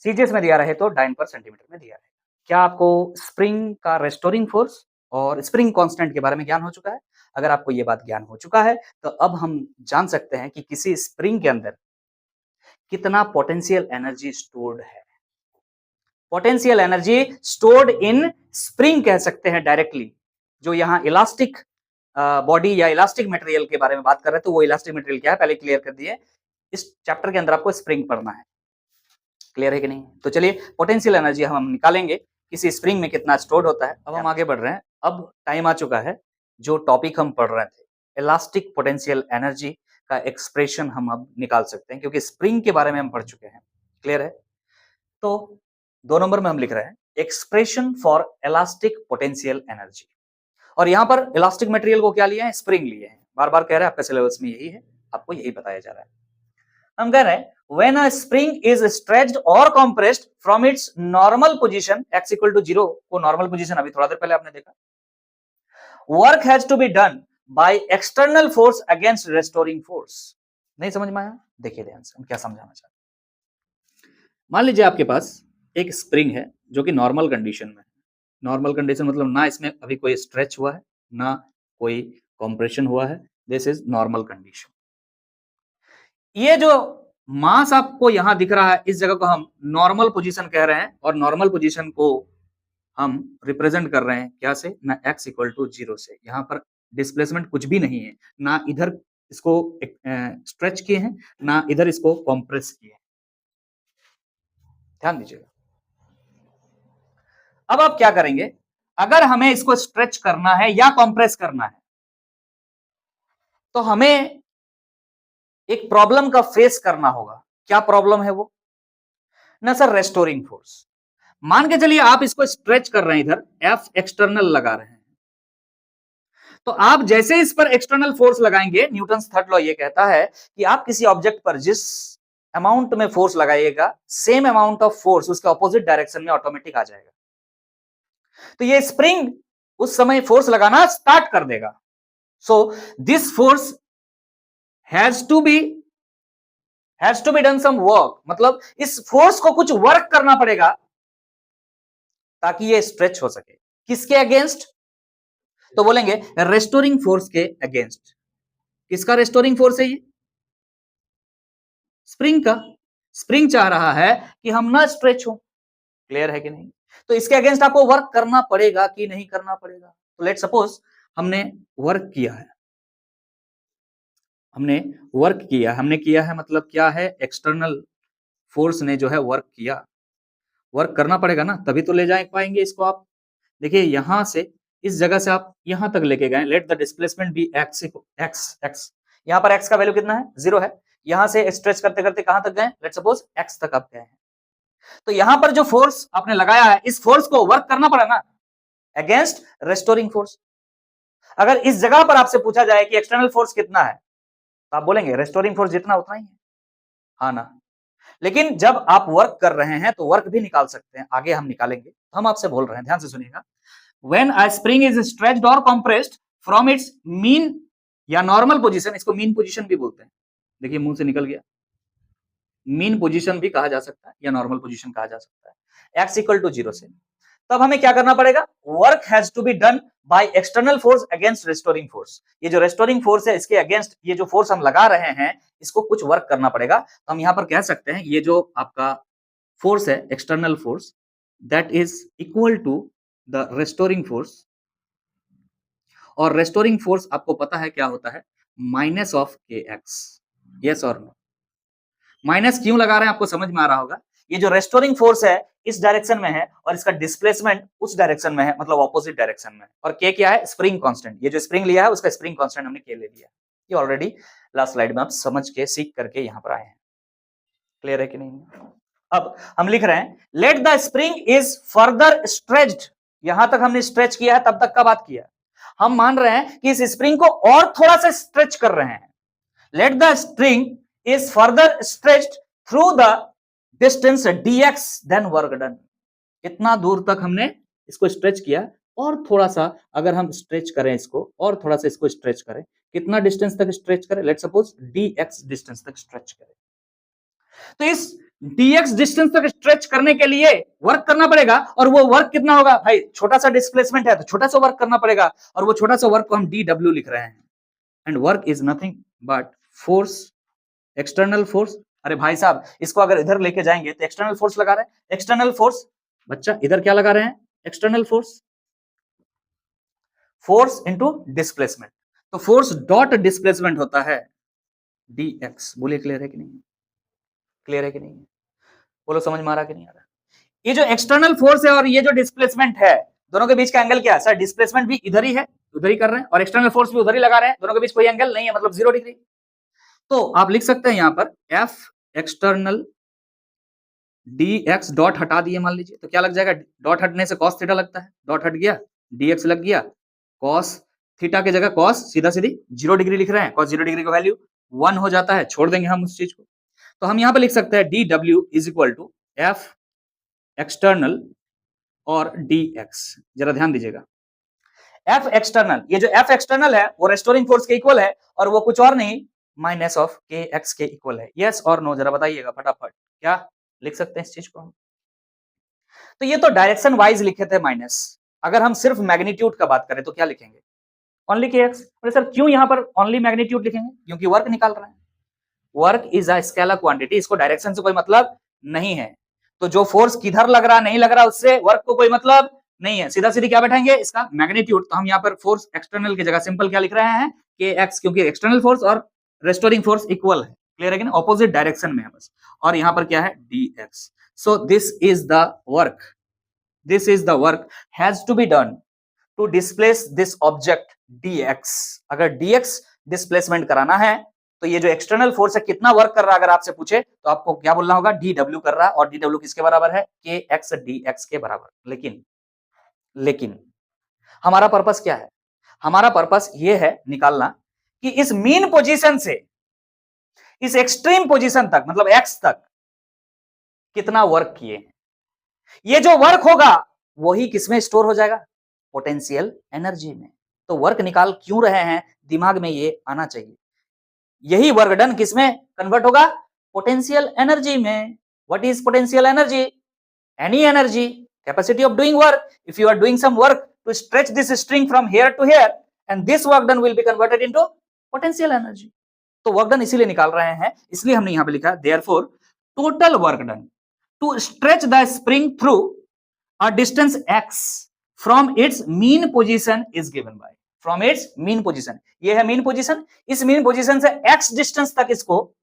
सीजीएस में दिया रहे तो डाइन पर सेंटीमीटर में दिया रहेगा। क्या आपको स्प्रिंग का रेस्टोरिंग फोर्स और स्प्रिंग कांस्टेंट के बारे में ज्ञान हो चुका है? अगर आपको ये बात ज्ञान हो चुका है तो अब हम जान सकते हैं कि किसी स्प्रिंग के अंदर कितना पोटेंशियल एनर्जी स्टोर्ड है। Potential energy stored in spring कह सकते हैं डायरेक्टली। जो यहाँ इलास्टिक बॉडी या इलास्टिक मटेरियल के बारे में बात कर रहे हैं, तो वो इलास्टिक मटेरियल क्या है पहले क्लियर कर दिए। इस चैप्टर के अंदर आपको स्प्रिंग पढ़ना है, क्लियर है कि नहीं? तो चलिए पोटेंशियल एनर्जी हम निकालेंगे किसी स्प्रिंग में कितना स्टोर्ड होता है। अब हम आगे बढ़ रहे हैं, अब टाइम आ चुका है जो टॉपिक हम पढ़ रहे थे, इलास्टिक पोटेंशियल एनर्जी का एक्सप्रेशन हम अब निकाल सकते हैं, क्योंकि स्प्रिंग के बारे में हम पढ़ चुके हैं। क्लियर है? तो 2 नंबर में हम लिख रहे हैं expression for elastic potential energy, और यहां पर इलास्टिक मटेरियल को क्या लिया है, स्प्रिंग लिए हैं। बार बार कह रहे हैं, आपका सिलेबस में यही है, आपको यही बताया जा रहा है। हम कह रहे हैं when a spring is stretched or compressed from its normal position x equal to 0 को नॉर्मल पोजीशन अभी थोड़ा देर पहले आपने देखा, work has to be done by external force against restoring force। नहीं समझ में आया? देखिए ध्यान से हम क्या समझाना चाहते हैं। मान लीजिए आपके पास एक स्प्रिंग है जो कि नॉर्मल कंडीशन में है। नॉर्मल कंडीशन मतलब ना इसमें अभी कोई स्ट्रेच हुआ है, ना कोई कॉम्प्रेशन हुआ है, दिस इज नॉर्मल कंडीशन। ये जो मास आपको यहां दिख रहा है, इस जगह को हम नॉर्मल पोजीशन कह रहे हैं, और नॉर्मल पोजीशन को हम रिप्रेजेंट कर रहे हैं क्या से, ना x इक्वल टू 0 से। यहां पर डिस्प्लेसमेंट कुछ भी नहीं है, ना इधर इसको स्ट्रेच किए हैं, ना इधर इसको कॉम्प्रेस किए हैं। ध्यान दीजिएगा। अब आप क्या करेंगे, अगर हमें इसको स्ट्रेच करना है या कॉम्प्रेस करना है, तो हमें एक प्रॉब्लम का फेस करना होगा। क्या प्रॉब्लम है वो ना सर, रेस्टोरिंग फोर्स। मान के चलिए आप इसको स्ट्रेच कर रहे हैं, इधर एफ एक्सटर्नल लगा रहे हैं, तो आप जैसे इस पर एक्सटर्नल फोर्स लगाएंगे, न्यूटन थर्ड लॉ ये कहता है कि आप किसी ऑब्जेक्ट पर जिस अमाउंट में फोर्स लगाइएगा, सेम अमाउंट ऑफ फोर्स उसके ऑपोजिट डायरेक्शन में ऑटोमेटिक आ जाएगा। तो ये स्प्रिंग उस समय फोर्स लगाना स्टार्ट कर देगा। So this force has to be done some work, मतलब इस फोर्स को कुछ वर्क करना पड़ेगा ताकि ये स्ट्रेच हो सके। किसके अगेंस्ट? तो बोलेंगे रेस्टोरिंग फोर्स के अगेंस्ट। किसका रेस्टोरिंग फोर्स है ये? स्प्रिंग का। स्प्रिंग चाह रहा है कि हम ना स्ट्रेच हो। क्लियर है कि नहीं? तो इसके अगेंस्ट आपको वर्क करना पड़ेगा कि नहीं करना पड़ेगा? तो लेट सपोज हमने वर्क किया है, हमने किया है मतलब क्या है? एक्सटर्नल फोर्स ने जो है वर्क किया। वर्क करना पड़ेगा ना, तभी तो ले जा पाएंगे इसको आप। देखिए यहां से इस जगह से आप यहां तक लेके गए, let the displacement be x x. यहां पर एक्स का वैल्यू कितना है? 0 है। यहां से स्ट्रेच करते करते कहां तक गए? लेट सपोज एक्स तक आप गए हैं। तो यहां पर जो फोर्स आपने लगाया है, इस फोर्स को वर्क करना पड़ा ना अगेंस्ट रेस्टोरिंग फोर्स। अगर इस जगह पर आपसे पूछा जाए कि एक्सटर्नल फोर्स कितना है, तो आप बोलेंगे रेस्टोरिंग फोर्स जितना उतना ही है, हाँ ना। लेकिन जब आप वर्क कर रहे हैं तो वर्क भी निकाल सकते हैं, आगे हम निकालेंगे। हम आपसे बोल रहे हैं, ध्यान से सुनिएगा। When a spring is stretched or compressed from its mean या नॉर्मल पोजीशन, इसको मीन पोजीशन भी बोलते हैं। देखिए मुंह से निकल गया, मीन पोजीशन भी कहा जा सकता है या नॉर्मल पोजीशन कहा जा सकता है, x इक्वल टू 0 से। तब हमें क्या करना पड़ेगा? Work has to be done by external force against restoring force. ये जो रेस्टोरिंग फोर्स है, इसके अगेंस्ट ये जो फोर्स हम लगा रहे हैं, इसको कुछ वर्क करना पड़ेगा। तो हम यहां पर कह सकते हैं ये जो आपका फोर्स है, external force, that is equal to the restoring force. और रेस्टोरिंग फोर्स आपको पता है क्या होता है? माइनस ऑफ के एक्स। यस और नो? माइनस क्यों लगा रहे हैं आपको समझ में आ रहा होगा। ये जो रेस्टोरिंग फोर्स है इस डायरेक्शन में है और इसका डिस्प्लेसमेंट उस डायरेक्शन में है, मतलब ऑपोजिट डायरेक्शन में। और के क्या है? Spring constant. ये जो स्प्रिंग लिया है उसका स्प्रिंग कांस्टेंट हमने के ले लिया। ये ऑलरेडी लास्ट स्लाइड में आप समझ के सीख करके यहां पर आए हैं। क्लियर है कि नहीं? अब हम लिख रहे हैं let the spring is further stretched. यहां तक हमने स्ट्रेच किया है, तब तक का बात किया। हम मान रहे हैं कि इस स्प्रिंग को और थोड़ा सा स्ट्रेच कर रहे हैं। Let the spring is further stretched through the distance dx then work done. कितना दूर तक हमने इसको स्ट्रेच किया, और थोड़ा सा अगर हम स्ट्रेच करें इसको, और थोड़ा सा इसको स्ट्रेच करें, कितना डिस्टेंस तक स्ट्रेच करें? लेट सपोज dx डिस्टेंस तक स्ट्रेच करें। तो इस dx डिस्टेंस तक स्ट्रेच करने के लिए वर्क करना पड़ेगा, और वो वर्क कितना होगा भाई? छोटा सा डिस्प्लेसमेंट है तो छोटा सा वर्क करना पड़ेगा, और वो छोटा सा वर्क को हम dw लिख रहे हैं। And work is nothing but force, external force. अरे भाई साहब, इसको अगर इधर लेके जाएंगे तो एक्सटर्नल फोर्स लगा रहे हैं। एक्सटर्नल फोर्स बच्चा इधर क्या लगा रहे हैं? External force, force into displacement. तो फोर्स डॉट डिस्प्लेसमेंट होता है dx। बोलिए क्लियर है कि नहीं? क्लियर है कि नहीं? बोलो समझ में आ रहा कि नहीं आ रहा? ये जो एक्सटर्नल फोर्स है और ये जो डिस्प्लेसमेंट है, दोनों के बीच का एंगल क्या है? सर डिस्प्लेसमेंट भी इधर ही है, उधर ही कर रहे हैं, और एक्सटर्नल फोर्स भी उधर ही लगा रहे हैं। दोनों के बीच कोई एंगल नहीं है, मतलब 0 डिग्री। तो आप लिख सकते हैं यहां पर एफ एक्सटर्नल dx डॉट हटा दिए मान लीजिए, तो क्या लग जाएगा? डॉट हटने से cos थीटा लगता है, डॉट हट गया, dx लग गया, cos थीटा की जगह cos सीधा सीधी 0 डिग्री लिख रहे हैं। cos 0 डिग्री का वैल्यू 1 हो जाता है, छोड़ देंगे हम उस चीज को। तो हम यहां पर लिख सकते हैं dw is equal to F external और dx। जरा ध्यान दीजिएगा, एफ एक्सटर्नल, ये जो एफ एक्सटर्नल है वो रेस्टोरिंग फोर्स के इक्वल है, और वो कुछ और नहीं माइनस ऑफ के एक्स के इक्वल है। यस और नो जरा बताइएगा फटाफट, क्या लिख सकते हैं इस चीज को हम? तो ये तो डायरेक्शन वाइज लिखे थे माइनस। अगर हम सिर्फ मैग्नीट्यूड का बात करें तो क्या लिखेंगे? ओनली के एक्स। अरे सर क्यों यहां पर ओनली मैग्नीट्यूड लिखेंगे? क्योंकि वर्क निकाल रहे हैं। Work is a scalar quantity, इसको डायरेक्शन से कोई मतलब नहीं है। तो जो फोर्स किधर लग रहा नहीं लग रहा उससे वर्क को कोई मतलब नहीं है। सीधा सीधी क्या बैठाएंगे? इसका मैग्नीट्यूड। तो हम यहाँ पर फोर्स एक्सटर्नल की जगह सिंपल क्या लिख रहे हैं? के एक्स, क्योंकि एक्सटर्नल फोर्स और रेस्टोरिंग फोर्स इक्वल है। क्लियर है कि नहीं? ऑपोजिट डायरेक्शन में है बस। और यहाँ पर क्या है? dx। So this is the work, this is the work has to be done to displace this object dx। अगर dx डिस्प्लेसमेंट कराना है तो ये जो एक्सटर्नल फोर्स है कितना वर्क कर रहा है अगर आपसे पूछे तो आपको क्या बोलना होगा? dw कर रहा है, और dw किसके बराबर है? kx dx के बराबर। लेकिन हमारा पर्पस क्या है? हमारा पर्पस ये है निकालना कि इस मीन पोजीशन से इस एक्सट्रीम पोजीशन तक, मतलब x तक कितना वर्क किए हैं। ये जो वर्क होगा वही किसमें स्टोर हो जाएगा? पोटेंशियल एनर्जी में। तो वर्क निकाल क्यों रहे हैं, दिमाग में ये आना चाहिए। यही वर्क डन किसमें कन्वर्ट होगा? पोटेंशियल एनर्जी में। What is potential energy? Any energy Capacity of doing work, if you are doing some work to stretch this string from here to here, and this work done will be converted into potential energy. तो work done इसीलिए निकाल रहे हैं, इसलिए हमने यहां पे लिखा therefore total work done to stretch the spring through a distance x from its mean position is given by, from its mean position, ये है mean position, इस mean position से x distance तक इसको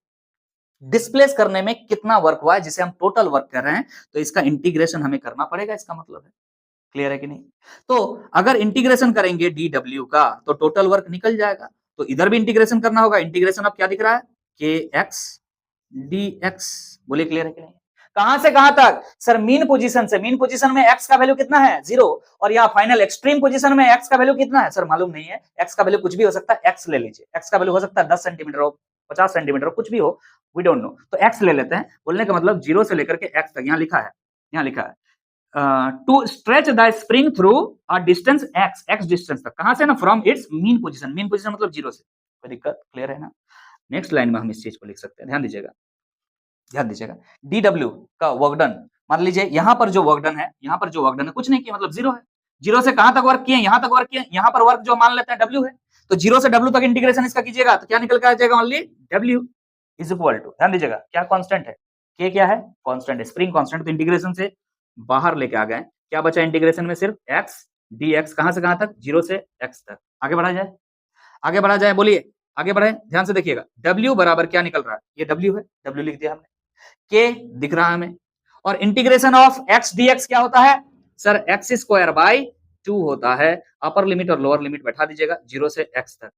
डिस्प्लेस करने में कितना वर्क हुआ है, जिसे हम टोटल वर्क कर रहे हैं, तो इसका इंटीग्रेशन हमें करना पड़ेगा, इसका मतलब है। क्लियर है कि नहीं? तो अगर इंटीग्रेशन करेंगे dw का तो टोटल वर्क निकल जाएगा, तो इधर भी इंटीग्रेशन करना होगा। इंटीग्रेशन अब क्या दिख रहा है, kx dx। बोलिए क्लियर है कि नहीं? कहां से कहां तक सर, मीन पोजीशन से। मीन पोजीशन में x का वैल्यू कितना है, 0, और यहाँ फाइनल एक्सट्रीम पोजीशन में x का वैल्यू कितना है सर, मालूम नहीं है। x का वैल्यू कुछ भी हो सकता है, x ले लीजिए, x का वैल्यू हो सकता है 10 सेंटीमीटर हो, 50 सेंटीमीटर हो, कुछ भी हो, वी डोंट नो, तो x ले लेते हैं। बोलने का मतलब 0 से लेकर के x तक, यहाँ लिखा है, यहाँ लिखा है to stretch the spring through a distance x, x distance तक, कहां से ना, from its mean position. Mean position मतलब 0 से। कोई दिक्कत? क्लियर है ना? नेक्स्ट लाइन में हम इस चीज को लिख सकते हैं, ध्यान दीजिएगा, ध्यान दीजिएगा। dw का वर्क डन, मान लीजिए यहाँ पर जो वर्क डन है, यहाँ पर जो वर्क डन है कुछ नहीं किया, मतलब 0 है। 0 से कहां तक वर्क किए, यहाँ तक वर्क किए, यहाँ पर वर्क जो मान लेते हैं w है, तो 0 से w तक इंटीग्रेशन इसका कीजिएगा तो क्या निकल के आ जाएगा, only w is equal to, ध्यान दीजिएगा, क्या कांस्टेंट है, k क्या है, कांस्टेंट है, स्प्रिंग कांस्टेंट। तो इंटीग्रेशन से बाहर लेके आ गए, क्या बचा इंटीग्रेशन में, सिर्फ x dx, कहां से कहां तक, 0 से x तक। आगे बढ़ा जाए, आगे बढ़ा जाए, बोलिए आगे बढ़े, ध्यान से देखिएगा। w बराबर क्या निकल रहा है, ये w है, w लिख दिया हमने, k दिख रहा है हमें, और इंटीग्रेशन ऑफ x dx क्या होता है सर, x स्क्वायर बाई 2 होता है। अपर लिमिट और लोअर लिमिट बैठा दीजिएगा 0 से x तक।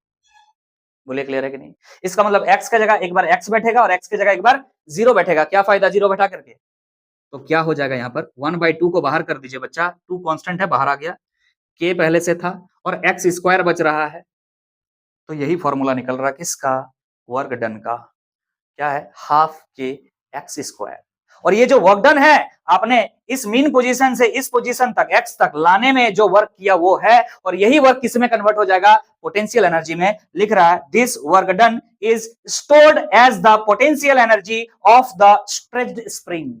बोलिए क्लियर है कि नहीं? इसका मतलब x का जगह एक बार x बैठेगा और x की जगह एक बार 0 बैठेगा, क्या फायदा 0 बैठा करके, तो क्या हो जाएगा यहाँ पर 1/2 को बाहर कर दीजिए बच्चा, 2 कांस्टेंट है, बाहर आ गया, k पहले से था और x स्क्वायर बच रहा है, तो यही फॉर्मूला निकल रहा है किसका, वर्क डन का, क्या है, हाफ के एक्स स्क्वायर। और ये जो वर्क डन है, आपने इस मीन पोजीशन से इस पोजीशन तक x तक लाने में जो वर्क किया वो है, और यही वर्क किस में कन्वर्ट हो जाएगा, पोटेंशियल एनर्जी में। लिख रहा है this work done is stored as the potential energy of the stretched spring.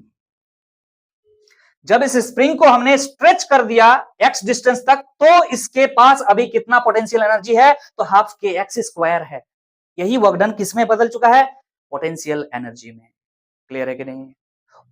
जब इस स्प्रिंग को हमने स्ट्रेच कर दिया x डिस्टेंस तक, तो इसके पास अभी कितना पोटेंशियल एनर्जी है, तो हाफ के एक्स स्क्वायर है। यही वर्क डन किस में बदल चुका है, पोटेंशियल एनर्जी में। क्लियर है कि नहीं?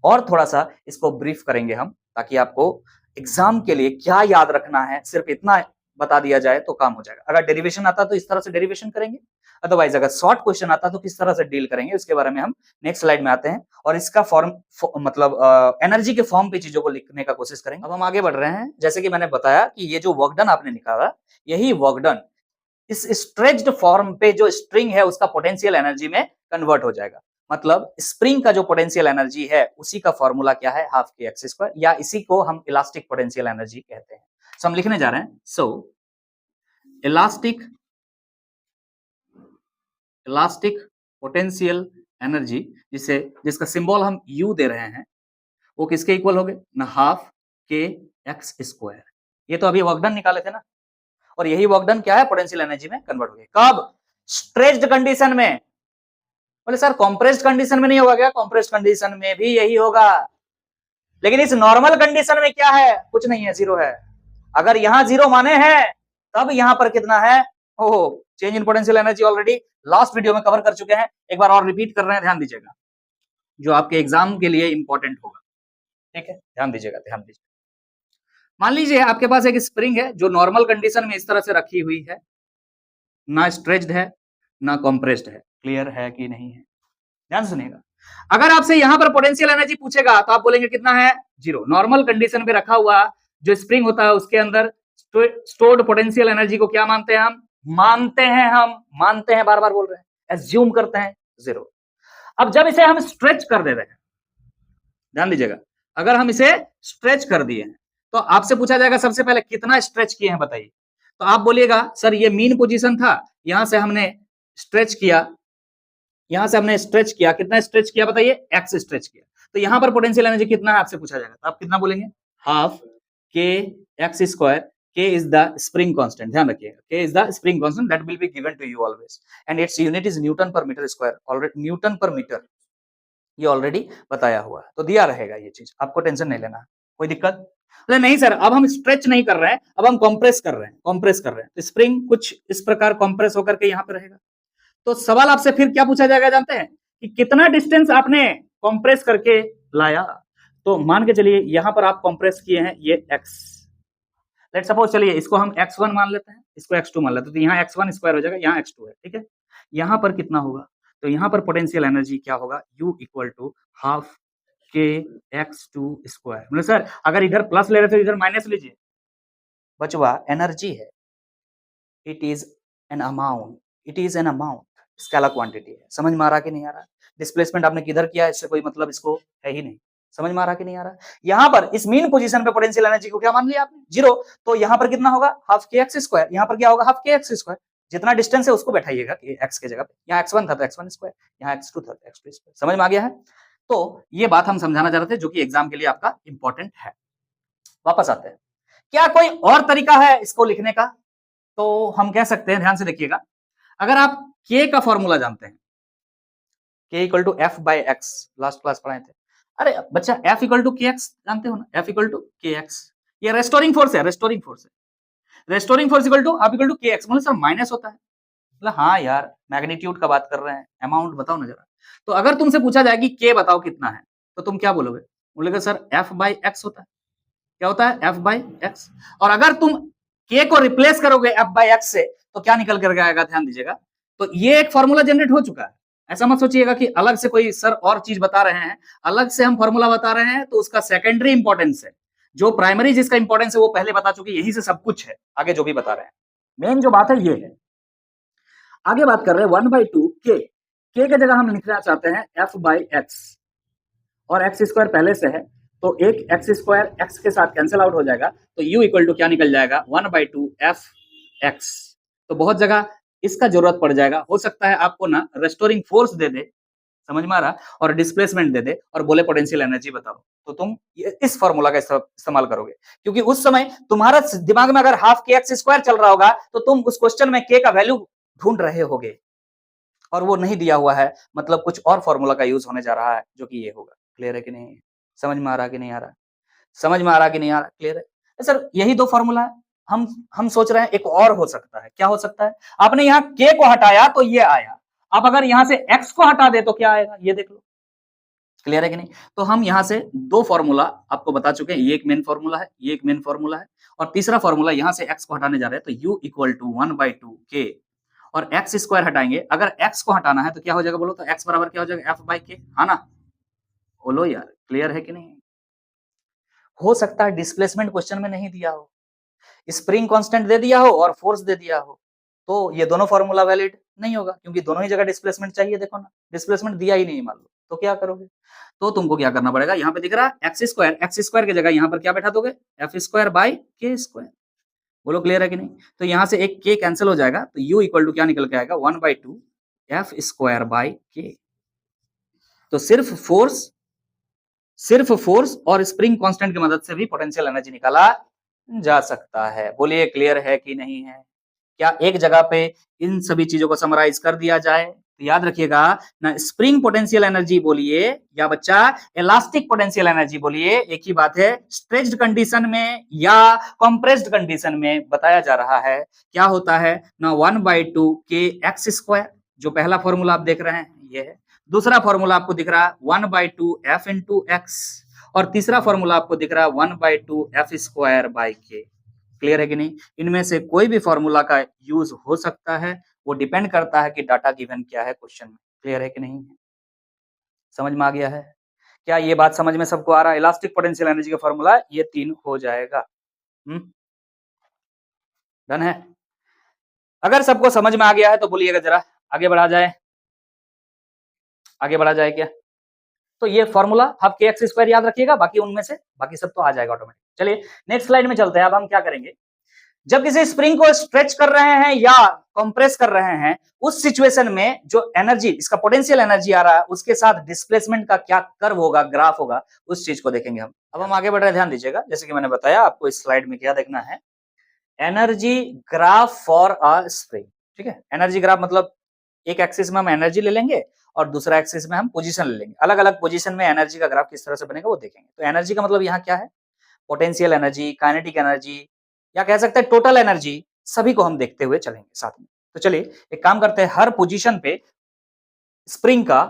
और थोड़ा सा इसको ब्रीफ करेंगे हम, ताकि आपको एग्जाम के लिए क्या याद रखना है, सिर्फ इतना बता दिया जाए तो काम हो जाएगा। अगर डेरिवेशन आता तो इस तरह से डेरिवेशन करेंगे, अदरवाइज अगर शॉर्ट क्वेश्चन आता तो किस तरह से डील करेंगे, उसके बारे में हम नेक्स्ट स्लाइड में आते हैं, और इसका फॉर्म मतलब एनर्जी के फॉर्म पे चीजों को लिखने का कोशिश करेंगे। अब हम आगे बढ़ रहे हैं। जैसे कि मैंने बताया कि ये जो वर्क डन आपने निकाला, यही वर्क डन इस स्ट्रेच्ड फॉर्म पे जो स्प्रिंग है उसका पोटेंशियल एनर्जी में कन्वर्ट हो जाएगा। मतलब स्प्रिंग का जो पोटेंशियल एनर्जी है उसी का फॉर्मूला क्या है, हाफ के एक्स स्क्वायर, या इसी को हम इलास्टिक पोटेंशियल एनर्जी कहते हैं। सो हम लिखने जा रहे हैं, सो इलास्टिक पोटेंशियल एनर्जी, जिसका सिंबल हम U दे रहे हैं, वो किसके इक्वल हो गए ना, हाफ के एक्स स्क्वायर। ये तो अभी वर्क डन निकाले थे ना, और यही वर्क डन क्या है, पोटेंशियल एनर्जी में कन्वर्ट हो गए। कब, स्ट्रेच्ड कंडीशन में। बोले सर कंप्रेस्ड कंडीशन में नहीं होगा क्या, कंप्रेस्ड कंडीशन में भी यही होगा, लेकिन इस नॉर्मल कंडीशन में क्या है, कुछ नहीं है, 0 है। अगर यहां 0 माने हैं तब यहां पर कितना है, ओहो, change in potential energy already last video में कवर कर चुके हैं, एक बार और रिपीट कर रहे हैं, ध्यान दीजिएगा, जो आपके एग्जाम के लिए इंपॉर्टेंट होगा। ठीक है, ध्यान दीजिएगा, ध्यान दीजिएगा। मान लीजिए आपके पास एक स्प्रिंग है जो नॉर्मल कंडीशन में इस तरह से रखी हुई है, ना स्ट्रेच्ड है ना कंप्रेस्ड है। क्लियर है कि नहीं है? ध्यान सुनिएगा। अगर आपसे यहां पर पोटेंशियल एनर्जी पूछेगा तो आप बोलेंगे कितना है, 0। नॉर्मल कंडीशन में रखा हुआ जो स्प्रिंग होता है उसके अंदर स्टोर्ड पोटेंशियल एनर्जी को क्या मानते हैं हम, मानते हैं, बार बार बोल रहे हैं, एज्यूम करते हैं 0। अब जब इसे हम स्ट्रेच कर दे रहे हैं, ध्यान दीजिएगा, अगर हम इसे स्ट्रेच कर दिए हैं तो आपसे पूछा जाएगा सबसे पहले कितना स्ट्रेच किए हैं बताइए, तो आप बोलिएगा सर ये मीन पोजीशन था, यहां से हमने स्ट्रेच किया, कितना स्ट्रेच किया बताइए, एक्स स्ट्रेच किया, तो यहां पर पोटेंशियल एनर्जी कितना है आपसे पूछा जाएगा, तो आप कितना बोलेंगे, हाफ के X square. K is the spring constant, ध्यान रखिएगा, K is the spring constant that will be given to you always, and its unit is Newton per meter square, already Newton per meter, ये already बताया हुआ है, तो दिया रहेगा ये चीज, आपको टेंशन नहीं लेना, कोई दिक्कत। बोले नहीं सर, अब हम स्ट्रेच नहीं कर रहे हैं, अब हम कंप्रेस कर रहे हैं, कंप्रेस कर रहे हैं। तो स्प्रिंग कुछ इस प्रकार कंप्रेस होकर के यहां पर रहेगा। तो सवाल आपसे फिर क्या पूछा जाएगा जानते हैं, कि कितना डिस्टेंस आपने कंप्रेस करके लाया। तो मान के चलिए यहां पर आप कंप्रेस किए हैं ये x, लेट सपोज, चलिए इसको हम x1 मान लेते हैं, इसको x2 मान लेते हैं। तो यहाँ x1 स्क्वायर हो जाएगा, यहाँ x2 है, ठीक है। यहाँ पर कितना होगा, तो यहाँ पर पोटेंशियल एनर्जी क्या होगा, U इक्वल टू हाफ के x2 स्क्वायर। मतलब सर अगर इधर प्लस ले रहे थे इधर माइनस लीजिए, बचवा एनर्जी है, it is an amount, it is an amount, scalar quantity है। समझ में आ रहा कि नहीं आ रहा? डिस्प्लेसमेंट आपने किधर किया इससे कोई मतलब इसको है ही नहीं। समझ में आ रहा कि नहीं आ रहा? यहाँ पर इस मीन पोजीशन पे पोटेंशियल एनर्जी को क्या मान लिया आपने, जीरो। तो यहाँ पर कितना होगा, हाफ के एक्स स्क्वायर। यहाँ पर क्या होगा, हाफ के एक्स स्क्वायर। जितना डिस्टेंस है उसको बैठाइएगा एक्स के जगह पे। यहाँ x1 था तो x1 स्क्वायर, यहाँ x2 था तो x2 स्क्वायर। समझ में आ गया है? तो ये बात हम समझाना चाह रहे थे, जो कि एग्जाम के लिए आपका इंपॉर्टेंट है। वापस आते हैं, क्या कोई और तरीका है इसको लिखने का? तो हम कह सकते हैं, ध्यान से देखिएगा, अगर आप k का फॉर्मूला जानते हैं, k equal to F by X, last class पढ़ाए थे। अरे बच्चा f equal to K X जानते हो ना, f equal to K X, ये रेस्टोरिंग फोर्स है, रेस्टोरिंग फोर्स है। रेस्टोरिंग फोर्स इक्वल टू आप इक्वल टू के एक्स, मतलब सर माइनस होता है। मतलब हाँ यार, मैग्नीट्यूड का बात कर रहे हैं, अमाउंट बताओ ना जरा। तो अगर तुमसे पूछा जाए कि k बताओ कितना है, तो तुम क्या बोलोगे? बोलेगा सर f बाई एक्स होता है। क्या होता है, f बाई एक्स। और अगर तुम k को रिप्लेस करोगे f बाई एक्स से, तो क्या निकल कर आएगा, ध्यान दीजिएगा। तो ये एक फॉर्मूला जनरेट हो चुका है। ऐसा मत सोचिएगा कि अलग से कोई सर और चीज बता रहे हैं, अलग से हम फॉर्मूला बता रहे हैं तो उसका सेकेंडरी इंपॉर्टेंस है। जो प्राइमरी जिसका इंपॉर्टेंस है वो पहले बता चुके, यही से सब कुछ है, आगे जो भी बता रहे हैं। मेन जो बात है ये है। आगे बात कर रहे हैं 1/2 k, k के जगह हम लिखना चाहते हैं f बाई एक्स, और एक्स स्क्वायर पहले से है, तो एक एक्स स्क्वायर एक्स के साथ कैंसिल आउट हो जाएगा, तो u इक्वल टू क्या निकल जाएगा, 1/2 एफ एक्स। तो बहुत जगह इसका जरूरत पड़ जाएगा, हो सकता है आपको ना रेस्टोरिंग फोर्स दे दे, समझ में आ रहा, और डिस्प्लेसमेंट दे दे और बोले पोटेंशियल एनर्जी बताओ, तो तुम इस फॉर्मूला का इस्तेमाल करोगे। क्योंकि उस समय तुम्हारा दिमाग में अगर हाफ के एक्स स्क्वायर चल रहा होगा, तो तुम उस क्वेश्चन में के का वैल्यू ढूंढ रहे होगे, और वो नहीं दिया हुआ है, मतलब कुछ और फॉर्मूला का यूज होने जा रहा है, जो कि ये होगा। क्लियर है कि नहीं? समझ में आ रहा कि नहीं आ रहा? समझ में आ रहा कि नहीं आ रहा? क्लियर है सर? यही दो फॉर्मूला है। हम सोच रहे हैं एक और हो सकता है। क्या हो सकता है? आपने यहाँ के को हटाया तो ये आया, आप अगर यहां से एक्स को हटा दे तो क्या आएगा, ये देख लो। क्लियर है कि नहीं? तो हम यहां से दो फॉर्मूला आपको बता चुके हैं, ये एक मेन फॉर्मूला है, ये एक मेन फॉर्मूला है, और तीसरा फॉर्मूला यहां से एक्स को हटाने जा रहे हैं, तो u इक्वल टू 1/2 के, और एक्स स्क्वायर हटाएंगे। अगर एक्स को हटाना है तो क्या हो जाएगा बोलो, तो एक्स बराबर क्या हो जाएगा, एफ बाई के, है ना? बोलो यार, क्लियर है कि नहीं? हो सकता है डिस्प्लेसमेंट क्वेश्चन में नहीं दिया हो, स्प्रिंग कांस्टेंट दे दिया हो और फोर्स दे दिया हो, तो ये दोनों फॉर्मूला वैलिड नहीं होगा, क्योंकि दोनों ही जगह डिस्प्लेसमेंट चाहिए। देखो ना, डिस्प्लेसमेंट दिया ही नहीं मान लो, तो क्या करोगे? तो तुमको क्या करना पड़ेगा, यहाँ पे दिख रहा है एक्स स्क्वायर की जगह यहाँ पर क्या बैठा दोगे, एफ स्क्वायर बाई के स्क्वायर। बोलो क्लियर है कि नहीं? तो यहाँ से एक के कैंसिल हो जाएगा, तो u इक्वल टू क्या निकल के आएगा, 1/2 एफ स्क्वायर बाई के। तो सिर्फ फोर्स और स्प्रिंग कांस्टेंट की मदद से भी पोटेंशियल एनर्जी निकाला जा सकता है। बोलिए क्लियर है कि नहीं है? क्या एक जगह पे इन सभी चीजों को समराइज कर दिया जाए? तो याद रखिएगा ना, स्प्रिंग पोटेंशियल एनर्जी बोलिए या बच्चा इलास्टिक पोटेंशियल एनर्जी बोलिए, एक ही बात है। स्ट्रेच्ड कंडीशन में या कंप्रेस्ड कंडीशन में बताया जा रहा है, क्या होता है ना, 1/2 के एक्स स्क्वायर, जो पहला फॉर्मूला आप देख रहे हैं ये है। दूसरा फॉर्मूला आपको दिख रहा है 1/2 एफ इंटू एक्स, और तीसरा फॉर्मूला आपको दिख रहा है 1/2 एफ स्क्वायर बाई के। क्लियर है कि नहीं? इनमें से कोई भी फॉर्मूला का यूज हो सकता है, वो डिपेंड करता है कि डाटा गिवन क्या है क्वेश्चन में। क्लियर है कि नहीं? समझ में आ गया है? क्या ये बात समझ में सबको आ रहा है? इलास्टिक पोटेंशियल एनर्जी का फॉर्मूला ये तीन हो जाएगा। डन है? अगर सबको समझ में आ गया है तो बोलिएगा जरा, आगे बढ़ा जाए, आगे बढ़ा जाए क्या? तो ये फॉर्मूला हाफ के एक्स स्क्वायर याद रखिएगा, बाकी उनमें से बाकी सब तो आ जाएगा ऑटोमेटिक। चलिए नेक्स्ट स्लाइड में चलते हैं। अब हम क्या करेंगे, जब किसी स्प्रिंग को स्ट्रेच कर रहे हैं या कंप्रेस कर रहे हैं, उस सिचुएशन में जो एनर्जी, इसका पोटेंशियल एनर्जी आ रहा है, उसके साथ डिस्प्लेसमेंट का क्या कर्व होगा, ग्राफ होगा, उस चीज को देखेंगे हम। अब हम आगे बढ़ रहे हैं, ध्यान दीजिएगा। जैसे कि मैंने बताया आपको इस स्लाइड में क्या देखना है, energy graph for a spring. ठीक है, एनर्जी ग्राफ मतलब एक एक्सिस में हम एनर्जी ले लेंगे और दूसरा एक्सिस में हम पोजीशन ले लेंगे। अलग अलग पोजीशन में एनर्जी का ग्राफ किस तरह से बनेगा वो देखेंगे। तो एनर्जी का मतलब यहाँ क्या है, पोटेंशियल एनर्जी, काइनेटिक एनर्जी या कह सकते हैं टोटल एनर्जी, सभी को हम देखते हुए चलेंगे साथ में। तो चलिए एक काम करते हैं, हर पोजीशन पे स्प्रिंग का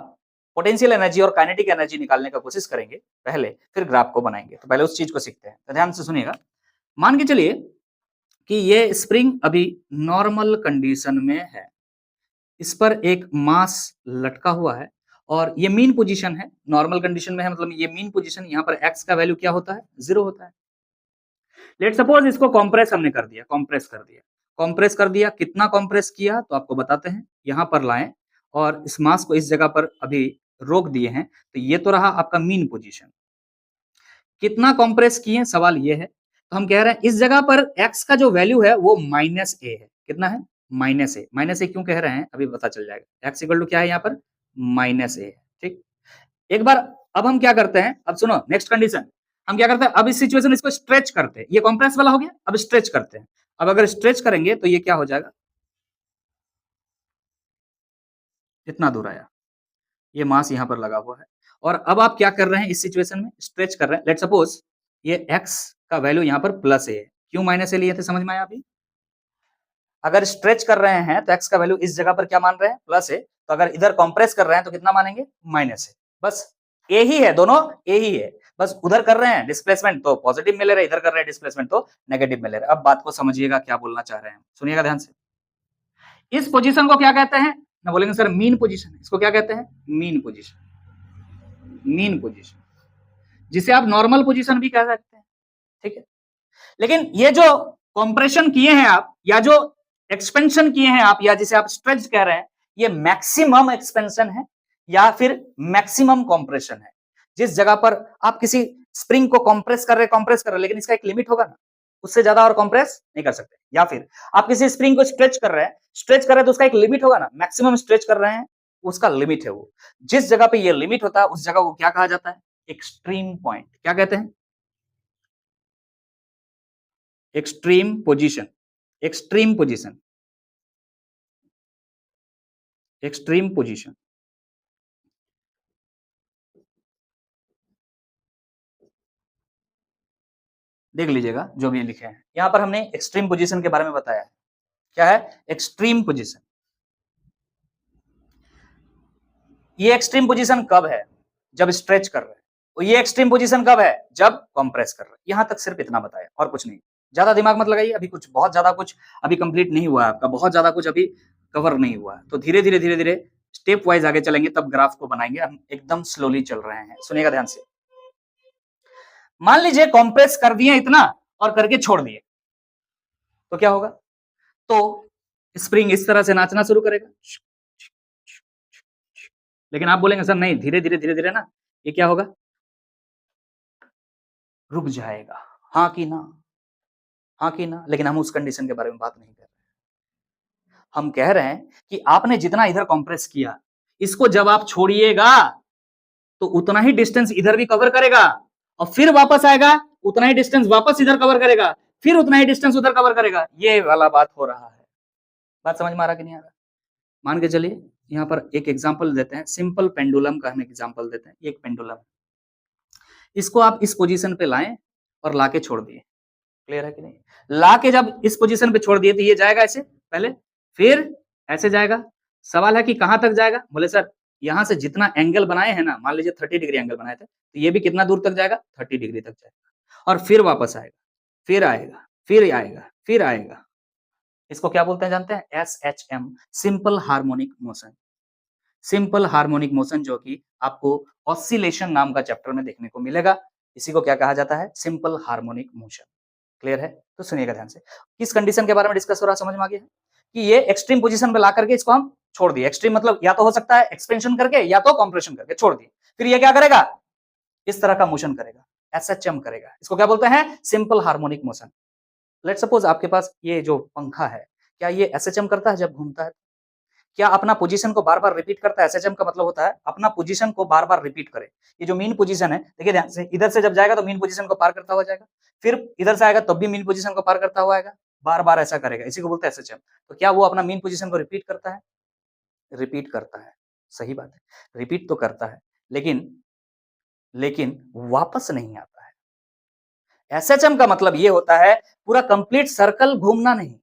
पोटेंशियल एनर्जी और काइनेटिक एनर्जी निकालने का कोशिश करेंगे पहले, फिर ग्राफ को बनाएंगे। तो पहले उस चीज को सीखते हैं, तो ध्यान से सुनिएगा। मान के चलिए कि ये स्प्रिंग अभी नॉर्मल कंडीशन में है, इस पर एक मास लटका हुआ है और ये मीन पोजीशन है, नॉर्मल कंडीशन में है, मतलब ये मीन पोजीशन, यहाँ पर एक्स का वैल्यू क्या होता है, 0 होता है। लेट सपोज इसको कॉम्प्रेस हमने कर दिया, कॉम्प्रेस कर दिया, कितना कॉम्प्रेस किया तो आपको बताते हैं, यहां पर लाएं और इस मास को इस जगह पर अभी रोक दिए हैं, तो ये तो रहा आपका मीन पोजीशन। कितना कॉम्प्रेस किए, सवाल ये है। तो हम कह रहे हैं इस जगह पर x का जो वैल्यू है वो -a है। कितना है, -a क्यों कह रहे हैं अभी पता चल जाएगा। x इक्वल टू क्या है यहाँ पर, -a है। ठीक, एक बार अब हम क्या करते हैं, अब सुनो नेक्स्ट कंडीशन, हम क्या करते हैं, अब इस सिचुएशन इसको स्ट्रेच करते हैं, ये कॉम्प्रेस वाला हो गया, अब स्ट्रेच करते हैं। अब अगर स्ट्रेच करेंगे तो ये क्या हो जाएगा, इतना दूर आया, ये मास यहां पर लगा हुआ है। और अब आप क्या कर रहे हैं इस सिचुएशन में, स्ट्रेच कर रहे हैं। लेट सपोज ये x का वैल्यू यहां पर +a है, क्यों -a लिए थे, समझ में आया अभी। अगर स्ट्रेच कर रहे हैं तो x का वैल्यू इस जगह पर क्या मान रहे हैं, +a, तो अगर इधर कंप्रेस कर रहे हैं तो कितना मानेंगे, -a। बस a ही है, दोनों a ही है, बस उधर कर रहे हैं डिस्प्लेसमेंट तो पॉजिटिव में ले रहे हैं, इधर कर रहे हैं डिस्प्लेसमेंट तो नेगेटिव में ले रहे हैं। अब बात को समझिएगा क्या बोलना चाह रहे हैं, सुनिएगा ध्यान से। इस पोजीशन को क्या कहते हैं ना, बोलेंगे सर मीन पोजीशन, इसको क्या कहते हैं, मीन पोजीशन, जिसे आप नॉर्मल पोजीशन भी कह सकते हैं। ठीक है, लेकिन ये जो कंप्रेशन किए हैं आप, या जो एक्सपेंशन किए हैं आप, या जिसे आप स्ट्रेच कह रहे हैं, ये मैक्सिमम एक्सपेंशन है या फिर मैक्सिमम कंप्रेशन है। जिस जगह पर आप किसी स्प्रिंग को कंप्रेस कर रहे, लेकिन इसका एक लिमिट होगा ना, उससे ज्यादा और कंप्रेस नहीं कर सकते। या फिर आप किसी स्प्रिंग को स्ट्रेच कर रहे हैं तो उसका एक लिमिट होगा ना, मैक्सिमम स्ट्रेच कर रहे हैं, उसका लिमिट है वो। जिस जगह पे ये लिमिट होता है उस जगह को क्या कहा जाता है, एक्सट्रीम पॉइंट। क्या कहते हैं, extreme position, extreme position, extreme position. देख लीजिएगा जो भी लिखे हैं यहां पर, हमने एक्सट्रीम पोजीशन के बारे में बताया है। क्या है, एक्सट्रीम पोजीशन। ये एक्सट्रीम पोजीशन कब है, जब स्ट्रेच कर रहे हैं। और ये एक्सट्रीम पोजीशन कब है, जब कंप्रेस कर रहे हैं। यहां तक सिर्फ इतना बताया और कुछ नहीं। ज्यादा दिमाग मत लगाइए, अभी कुछ बहुत ज्यादा कुछ अभी कंप्लीट नहीं हुआ है आपका, बहुत ज्यादा कुछ अभी कवर नहीं हुआ है। तो धीरे धीरे स्टेप वाइज आगे चलेंगे, तब ग्राफ को बनाएंगे। हम एकदम स्लोली चल रहे हैं, सुनिएगा ध्यान से। मान लीजिए कंप्रेस कर दिए इतना और करके छोड़ दिए, तो क्या होगा, तो स्प्रिंग इस तरह से नाचना शुरू करेगा। लेकिन आप बोलेंगे सर नहीं, धीरे धीरे ना ये क्या होगा, रुक जाएगा। हाँ कि ना, हाँ कि ना। लेकिन हम उस कंडीशन के बारे में बात नहीं कर रहे, हम कह रहे हैं कि आपने जितना इधर कंप्रेस किया, इसको जब आप छोड़िएगा तो उतना ही डिस्टेंस इधर भी कवर करेगा, और फिर वापस आएगा, उतना ही डिस्टेंस वापस इधर कवर करेगा, फिर उतना ही डिस्टेंस उधर कवर करेगा। ये वाला बात हो रहा है। बात समझ में आ रहा कि नहीं आ रहा। मान के चलिए यहाँ पर एक एग्जांपल देते हैं, सिंपल पेंडुलम का हम एग्जांपल देते हैं। एक पेंडुलम, इसको आप इस पोजीशन पे लाएं और लाके छोड़ दिए। क्लियर है कि नहीं, लाके जब इस पोजीशन पे छोड़ दिए तो ये जाएगा ऐसे पहले, फिर ऐसे जाएगा। सवाल है कि कहां तक जाएगा, बोले सर यहां से जितना एंगल बनाए हैं ना, मान लीजिए 30 डिग्री एंगल बनाए थे, तो ये भी कितना दूर तक जाएगा, 30 डिग्री तक जाएगा, और फिर वापस आएगा, फिर आएगा, फिर आएगा, फिर आएगा। इसको क्या बोलते हैं जानते हैं, SHM, simple harmonic motion. Simple harmonic motion, जो कि आपको ऑसिलेशन नाम का चैप्टर में देखने को मिलेगा। इसी को क्या कहा जाता है, सिंपल हार्मोनिक मोशन। क्लियर है, तो सुनिएगा ध्यान से। किस कंडीशन के बारे में डिस्कस हो रहा है, समझ में आ गया है कि ये एक्सट्रीम पोजीशन पे ला करके इसको हम छोड़ दिए। एक्सट्रीम मतलब या तो हो सकता है एक्सपेंशन करके या तो कंप्रेशन करके छोड़ दिए, फिर ये क्या करेगा, इस तरह का मोशन करेगा, SHM करेगा। इसको क्या बोलते हैं, simple harmonic motion. Let suppose आपके पास ये जो पंखा है, क्या ये SHM करता है जब घूमता है, क्या अपना पोजीशन को बार बार रिपीट करता है। SHM का मतलब होता है अपना पोजीशन को बार बार रिपीट करे। ये जो मीन पोजीशन है, देखिए ध्यान से, इधर से जब जाएगा तो मीन पोजीशन को पार करता हुआ जाएगा, फिर इधर से आएगा तब भी मीन पोजीशन को पार करता हुआ आएगा, बार बार ऐसा करेगा, इसी को बोलते हैं SHM। तो क्या वो अपना मीन पोजीशन को रिपीट करता है, रिपीट करता है, सही बात है, रिपीट तो करता है, लेकिन लेकिन वापस नहीं आता है। एसएचएम का मतलब ये होता है पूरा कंप्लीट सर्कल घूमना नहीं।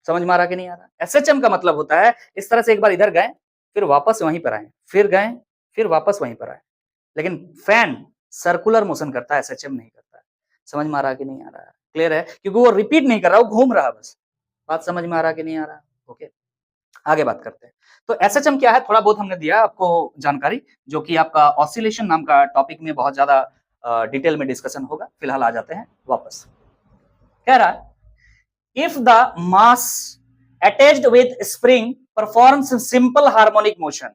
समझ में आ रहा कि नहीं आ रहा? एसएचएम का मतलब होता है इस तरह से एक बार इधर गए, फिर वापस वहीं पर आए, फिर गए, फिर वापस वहीं पर आए। लेकिन फैन सर्कुलर मोशन करता है, एसएचएम नहीं करता है। समझ में आ रहा कि नहीं आ रहा है? क्लियर है? क्योंकि वो रिपीट नहीं कर रहा, वो घूम रहा बस। बात समझ में आ रहा कि नहीं आ रहा? ओके, आगे बात करते हैं। तो एसएचएम क्या है, थोड़ा बहुत हमने दिया आपको जानकारी, जो कि आपका ऑसिलेशन नाम का टॉपिक में बहुत ज्यादा डिटेल में डिस्कशन होगा। फिलहाल आ जाते हैं वापस। कह रहा है if the mass attached with spring performs simple harmonic motion,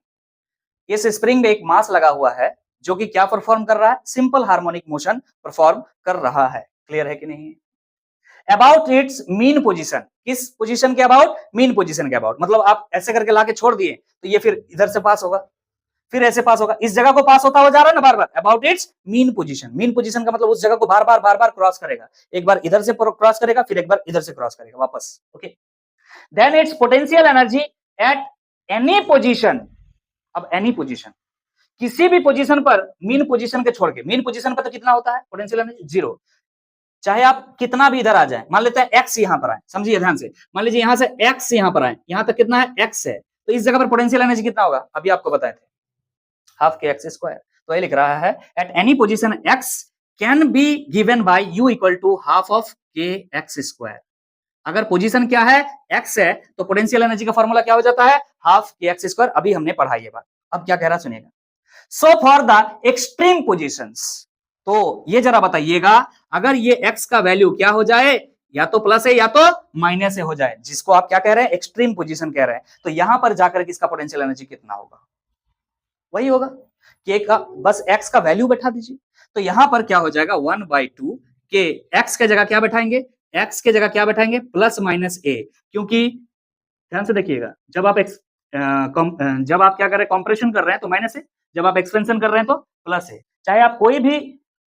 इस स्प्रिंग में एक मास लगा हुआ है जो कि क्या परफॉर्म कर रहा है, सिंपल हार्मोनिक मोशन परफॉर्म कर रहा है। क्लियर है कि नहीं? अबाउट इट्स मीन पोजीशन, किस पोजीशन के अबाउट, मीन पोजीशन के अबाउट, मतलब आप ऐसे करके लाके छोड़ दिए तो ये फिर इधर से पास होगा, फिर ऐसे पास होगा, इस जगह को पास होता हुआ जा रहा है ना बार बार, about it's mean position. Mean position का मतलब उस जगह को बार बार क्रॉस करेगा, एक बार इधर से क्रॉस करेगा, फिर एक बार इधर से क्रॉस करेगा वापस। Okay, then it's potential energy at any position. अब एनी पोजीशन, किसी भी पोजीशन पर, मीन पोजीशन के छोड़ के, मीन पोजीशन पर तो कितना होता है पोटेंशियल एनर्जी, जीरो। चाहे आप कितना भी इधर आ जाए, मान लेते हैं एक्स यहां पर आए, समझिए ध्यान से, मान लीजिए यहां से एक्स यहां पर आए, यहां तक कितना है, एक्स है, तो इस जगह पर पोटेंशियल एनर्जी कितना होगा, अभी आपको बताए थे, हाफ के एक्स स्क्वायर। तो ये लिख रहा है at any position X can be given by U equal to half of के एक्स स्क्वायर। अगर पोजीशन क्या है, एक्स है, तो पोटेंशियल एनर्जी का फॉर्मूला क्या हो जाता है, हाफ के एक्स स्क्वायर। अभी हमने पढ़ा ये बात। अब क्या कह रहा सुनिएगा, so for the extreme positions, तो ये जरा बताइएगा, अगर ये x का वैल्यू क्या हो जाए, या तो प्लस है या तो माइनस हो जाए, जिसको आप क्या कह रहे हैं, एक्सट्रीम पोजीशन कह रहे हैं, तो यहां पर जाकर के इसका पोटेंशियल एनर्जी कितना होगा, वही होगा कि का बस x का वैल्यू बैठा दीजिए, तो यहां पर क्या हो जाएगा 1/2 के x के जगह क्या बैठाएंगे, x के जगह क्या बैठाएंगे, प्लस माइनस a, क्योंकि ध्यान से देखिएगा, जब आप क्या कर रहे हैं, कंप्रेशन कर रहे हैं तो माइनस है, जब आप एक्सपेंशन कर रहे हैं तो प्लस है। चाहे आप कोई भी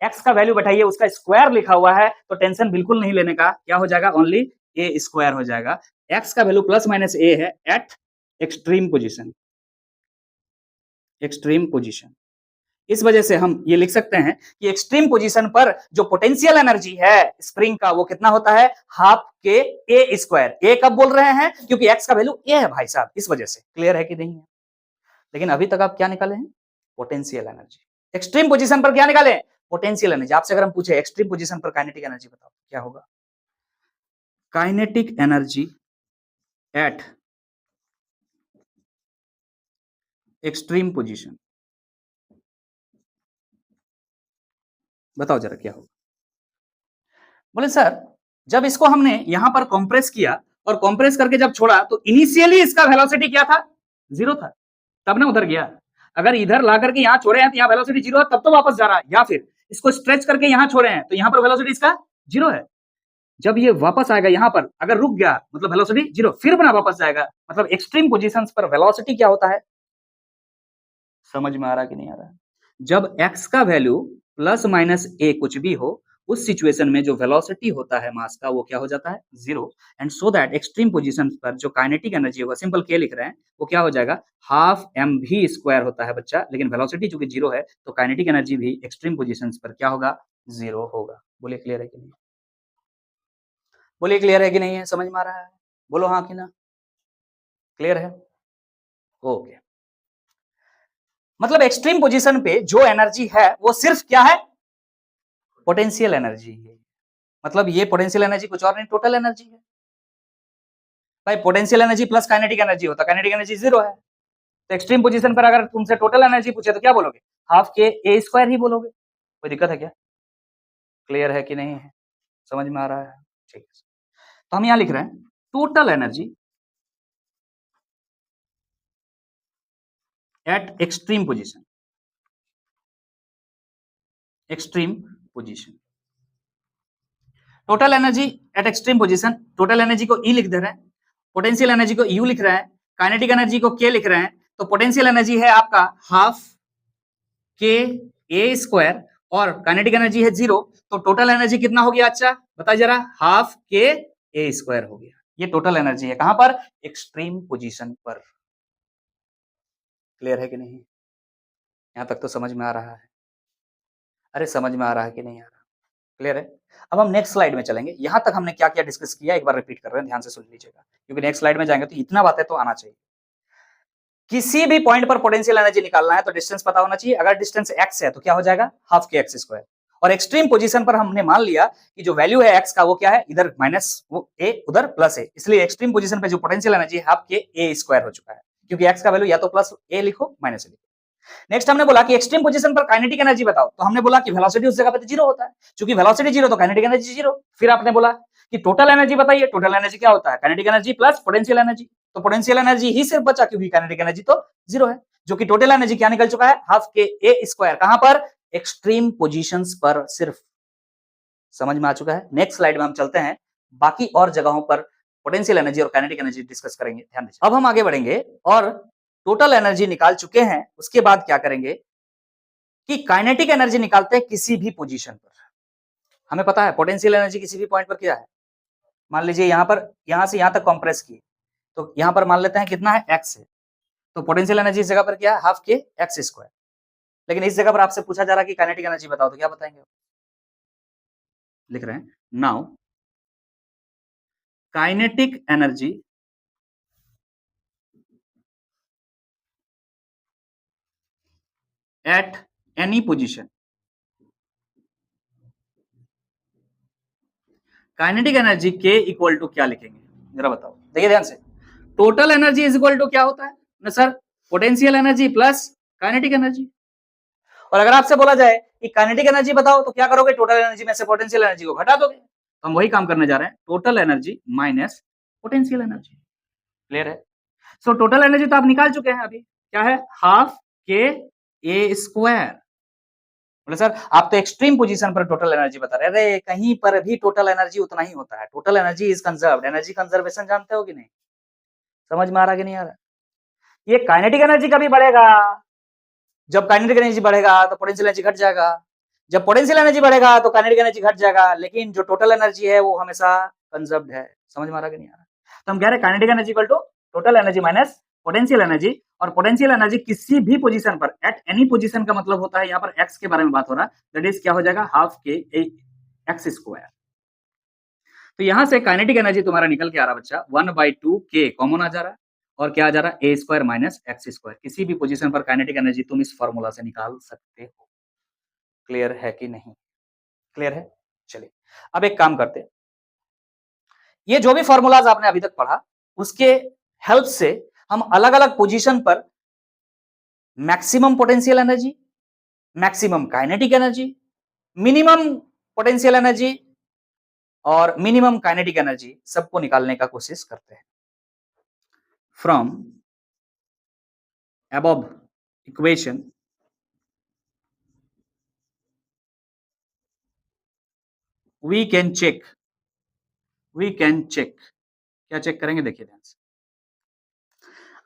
x का वैल्यू बैठाइए, उसका स्क्वायर लिखा हुआ है तो टेंशन बिल्कुल नहीं लेने का, क्या हो जाएगा, ओनली a स्क्वायर हो जाएगा। x का वैल्यू प्लस माइनस a है eight extreme position, extreme position. इस वजह से हम ये लिख सकते हैं कि एक्सट्रीम पोजीशन पर जो पोटेंशियल एनर्जी है स्प्रिंग का, वो कितना होता है, हाफ के ए स्क्वायर। ए कब बोल रहे हैं, क्योंकि एक्स का वैल्यू ए है भाई साहब, इस वजह से। क्लियर है कि नहीं है? लेकिन अभी तक आप क्या निकाले हैं, पोटेंशियल एनर्जी। एक्सट्रीम पोजीशन पर क्या निकाले, पोटेंशियल एनर्जी। आपसे अगर हम पूछे एक्सट्रीम पोजीशन पर काइनेटिक एनर्जी बताओ, क्या होगा, kinetic energy eight extreme position, बताओ जरा क्या होगा। बोले सर, जब इसको हमने यहां पर कंप्रेस किया और कंप्रेस करके जब छोड़ा तो इनिशियली इसका वेलोसिटी क्या था, जीरो था, तब ना उधर गया। अगर इधर ला करके यहां छोड़े हैं तो यहाँ वेलोसिटी जीरो है, तब तो वापस जा रहा है, या फिर इसको स्ट्रेच करके यहां छोड़े हैं तो यहां पर वेलोसिटी इसका जीरो है। जब ये वापस आएगा यहां पर, अगर रुक गया मतलब वेलोसिटी जीरो, फिर बना वापस जाएगा, मतलब एक्सट्रीम पोजीशंस पर वेलोसिटी क्या होता है, समझ में आ रहा कि नहीं आ रहा? जब x का वैल्यू प्लस माइनस a कुछ भी हो, उस सिचुएशन में जो वेलोसिटी होता है मास का, वो क्या हो जाता है, zero. And so that extreme position पर जो काइनेटिक एनर्जी होगा, सिंपल के लिख रहे हैं, वो क्या हो जाएगा, हाफ एम भी स्क्वायर होता है बच्चा, लेकिन वेलोसिटी चूंकि जीरो है तो काइनेटिक एनर्जी भी एक्सट्रीम पोजीशन पर क्या होगा, जीरो होगा। बोलिए क्लियर है कि नहीं, बोलिए क्लियर है कि नहीं है, समझ में आ रहा है, बोलो हाँ कि ना, क्लियर है? ओके, मतलब एक्सट्रीम पोजीशन पे जो एनर्जी है वो सिर्फ क्या है, पोटेंशियल एनर्जी है। मतलब ये पोटेंशियल एनर्जी कुछ और नहीं, टोटल एनर्जी है भाई। Potential energy plus kinetic energy होता, काइनेटिक एनर्जी जीरो है, तो एक्सट्रीम पोजीशन पर अगर तुमसे टोटल एनर्जी पूछे तो क्या बोलोगे, हाफ के ए स्क्वायर ही बोलोगे। कोई दिक्कत है क्या, क्लियर है कि नहीं है, समझ में आ रहा है? ठीक है, तो हम यहां लिख रहे हैं total energy at extreme position, extreme position, total energy at extreme position. Total energy को ई लिख दे रहे हैं, पोटेंशियल एनर्जी को यू लिख रहे हैं, काइनेटिक एनर्जी को के लिख रहे हैं, तो पोटेंशियल एनर्जी है आपका हाफ के ए स्क्वायर और काइनेटिक एनर्जी है जीरो, तो टोटल एनर्जी कितना हो गया, अच्छा बताइए जरा, हाफ के ए स्क्वायर हो गया। ये टोटल एनर्जी है कहां पर, एक्सट्रीम पोजीशन पर। क्लियर है कि नहीं, यहां तक तो समझ में आ रहा है? अरे समझ में आ रहा है कि नहीं आ रहा? क्लियर है? अब हम नेक्स्ट स्लाइड में चलेंगे। यहां तक हमने क्या क्या डिस्कस किया एक बार रिपीट कर रहे हैं, ध्यान से सुन लीजिएगा, क्योंकि नेक्स्ट स्लाइड में जाएंगे तो इतना बातें तो आना चाहिए। किसी भी पॉइंट पर पोटेंशियल एनर्जी निकालना है तो डिस्टेंस पता होना चाहिए। अगर डिस्टेंस x है तो क्या हो जाएगा, हाफ के एक्स स्क्वायर। और एक्सट्रीम पोजीशन पर हमने मान लिया कि जो वैल्यू है x का वो क्या है, इधर माइनस वो a उधर प्लस a, इसलिए एक्सट्रीम पोजीशन पे जो पोटेंशियल एनर्जी हाफ के a स्क्वायर हो चुका है, क्योंकि x का वैल्यू या तो प्लस a लिखो माइनस a लिखो। नेक्स्ट हमने बोला कि एक्सट्रीम पोजीशन पर काइनेटिक एनर्जी बताओ, तो हमने बोला कि वेलोसिटी उस जगह पे जीरो होता है, क्योंकि वेलोसिटी जीरो तो काइनेटिक एनर्जी जीरो। फिर आपने बोला कि टोटल एनर्जी बताइए, टोटल एनर्जी क्या होता है, kinetic energy plus potential energy. तो पोटेंशियल एनर्जी ही सिर्फ बचा, क्योंकि काइनेटिक एनर्जी तो जीरो है, जो कि टोटल एनर्जी क्या निकल चुका है, हाफ के ए स्क्वायर। कहां पर, एक्सट्रीम पोजीशंस पर सिर्फ। समझ में आ चुका है? नेक्स्ट स्लाइड में हम चलते हैं, बाकी और जगहों पर पोटेंशियल एनर्जी और काइनेटिक एनर्जी डिस्कस करेंगे, ध्यान दीजिए। अब हम आगे बढ़ेंगे और टोटल एनर्जी निकाल चुके हैं, उसके बाद क्या करेंगे कि काइनेटिक एनर्जी निकालते हैं किसी भी पोजीशन पर। हमें पता है पोटेंशियल एनर्जी किसी भी पॉइंट पर क्या है, मान लीजिए यहां पर, यहां से यहां तक कंप्रेस किए, तो यहां पर मान लेते हैं कितना है, एक्स है, तो पोटेंशियल एनर्जी इस जगह पर क्या है, हाफ के एक्स स्क्वायर। लेकिन इस जगह पर आपसे पूछा जा रहा है कि काइनेटिक एनर्जी बताओ, तो क्या बताएंगे, लिख रहे हैं now kinetic energy at any position. Kinetic energy के इक्वल टू क्या लिखेंगे, जरा बताओ, देखिए ध्यान से। Total energy is equal to क्या होता है ना sir, potential energy plus kinetic energy. और अगर आपसे बोला जाए कि काइनेटिक एनर्जी बताओ, तो क्या करोगे, टोटल एनर्जी में से पोटेंशियल एनर्जी को घटा दोगे। तो हम वही काम करने जा रहे हैं, total energy minus potential energy. Clear है? सो टोटल एनर्जी तो आप निकाल चुके हैं अभी, क्या है, हाफ के ए स्क्वायर। बोले सर आप तो एक्सट्रीम पोजीशन पर टोटल एनर्जी बता रहे हैं। अरे कहीं पर भी टोटल एनर्जी उतना ही होता है, total energy is conserved. Energy conservation जानते हो कि नहीं, समझ में आ रहा कि नहीं आ रहा? ये काइनेटिक एनर्जी कभी बढ़ेगा, जब काइनेटिक एनर्जी बढ़ेगा तो पोटेंशियल एनर्जी घट जाएगा, जब पोटेंशियल एनर्जी बढ़ेगा तो काइनेटिक एनर्जी घट जाएगा, लेकिन जो टोटल एनर्जी है वो हमेशा कंजर्व्ड है। समझ में आ रहा कि नहीं आ रहा? तो हम कह रहे हैं kinetic energy equal to total energy minus potential energy. और पोटेंशियल एनर्जी किसी भी पोजीशन पर, एट एनी पोजीशन का मतलब होता है, यहाँ पर एक्स के बारे में बात हो रहा है, दैट इज क्या हो जाएगा, हाफ के एक्स स्क्वायर। तो यहां से काइनेटिक एनर्जी तुम्हारा निकल के आ रहा बच्चा 1/2 के कॉमन आ जा रहा है, और क्या आ जा रहा है, ए स्क्वायर माइनस एक्स स्क्वायर। किसी भी पोजीशन पर काइनेटिक एनर्जी तुम इस फॉर्मूला से निकाल सकते हो। क्लियर है कि नहीं? क्लियर है? चलिए अब एक काम करते हैं, ये जो भी फॉर्मूलाज आपने अभी तक पढ़ा उसके हेल्प से हम अलग अलग पोजीशन पर maximum potential energy, maximum kinetic energy, minimum potential energy और मिनिमम काइनेटिक एनर्जी सबको निकालने का कोशिश करते हैं। From above equation we can check क्या चेक करेंगे, देखिए ध्यान से।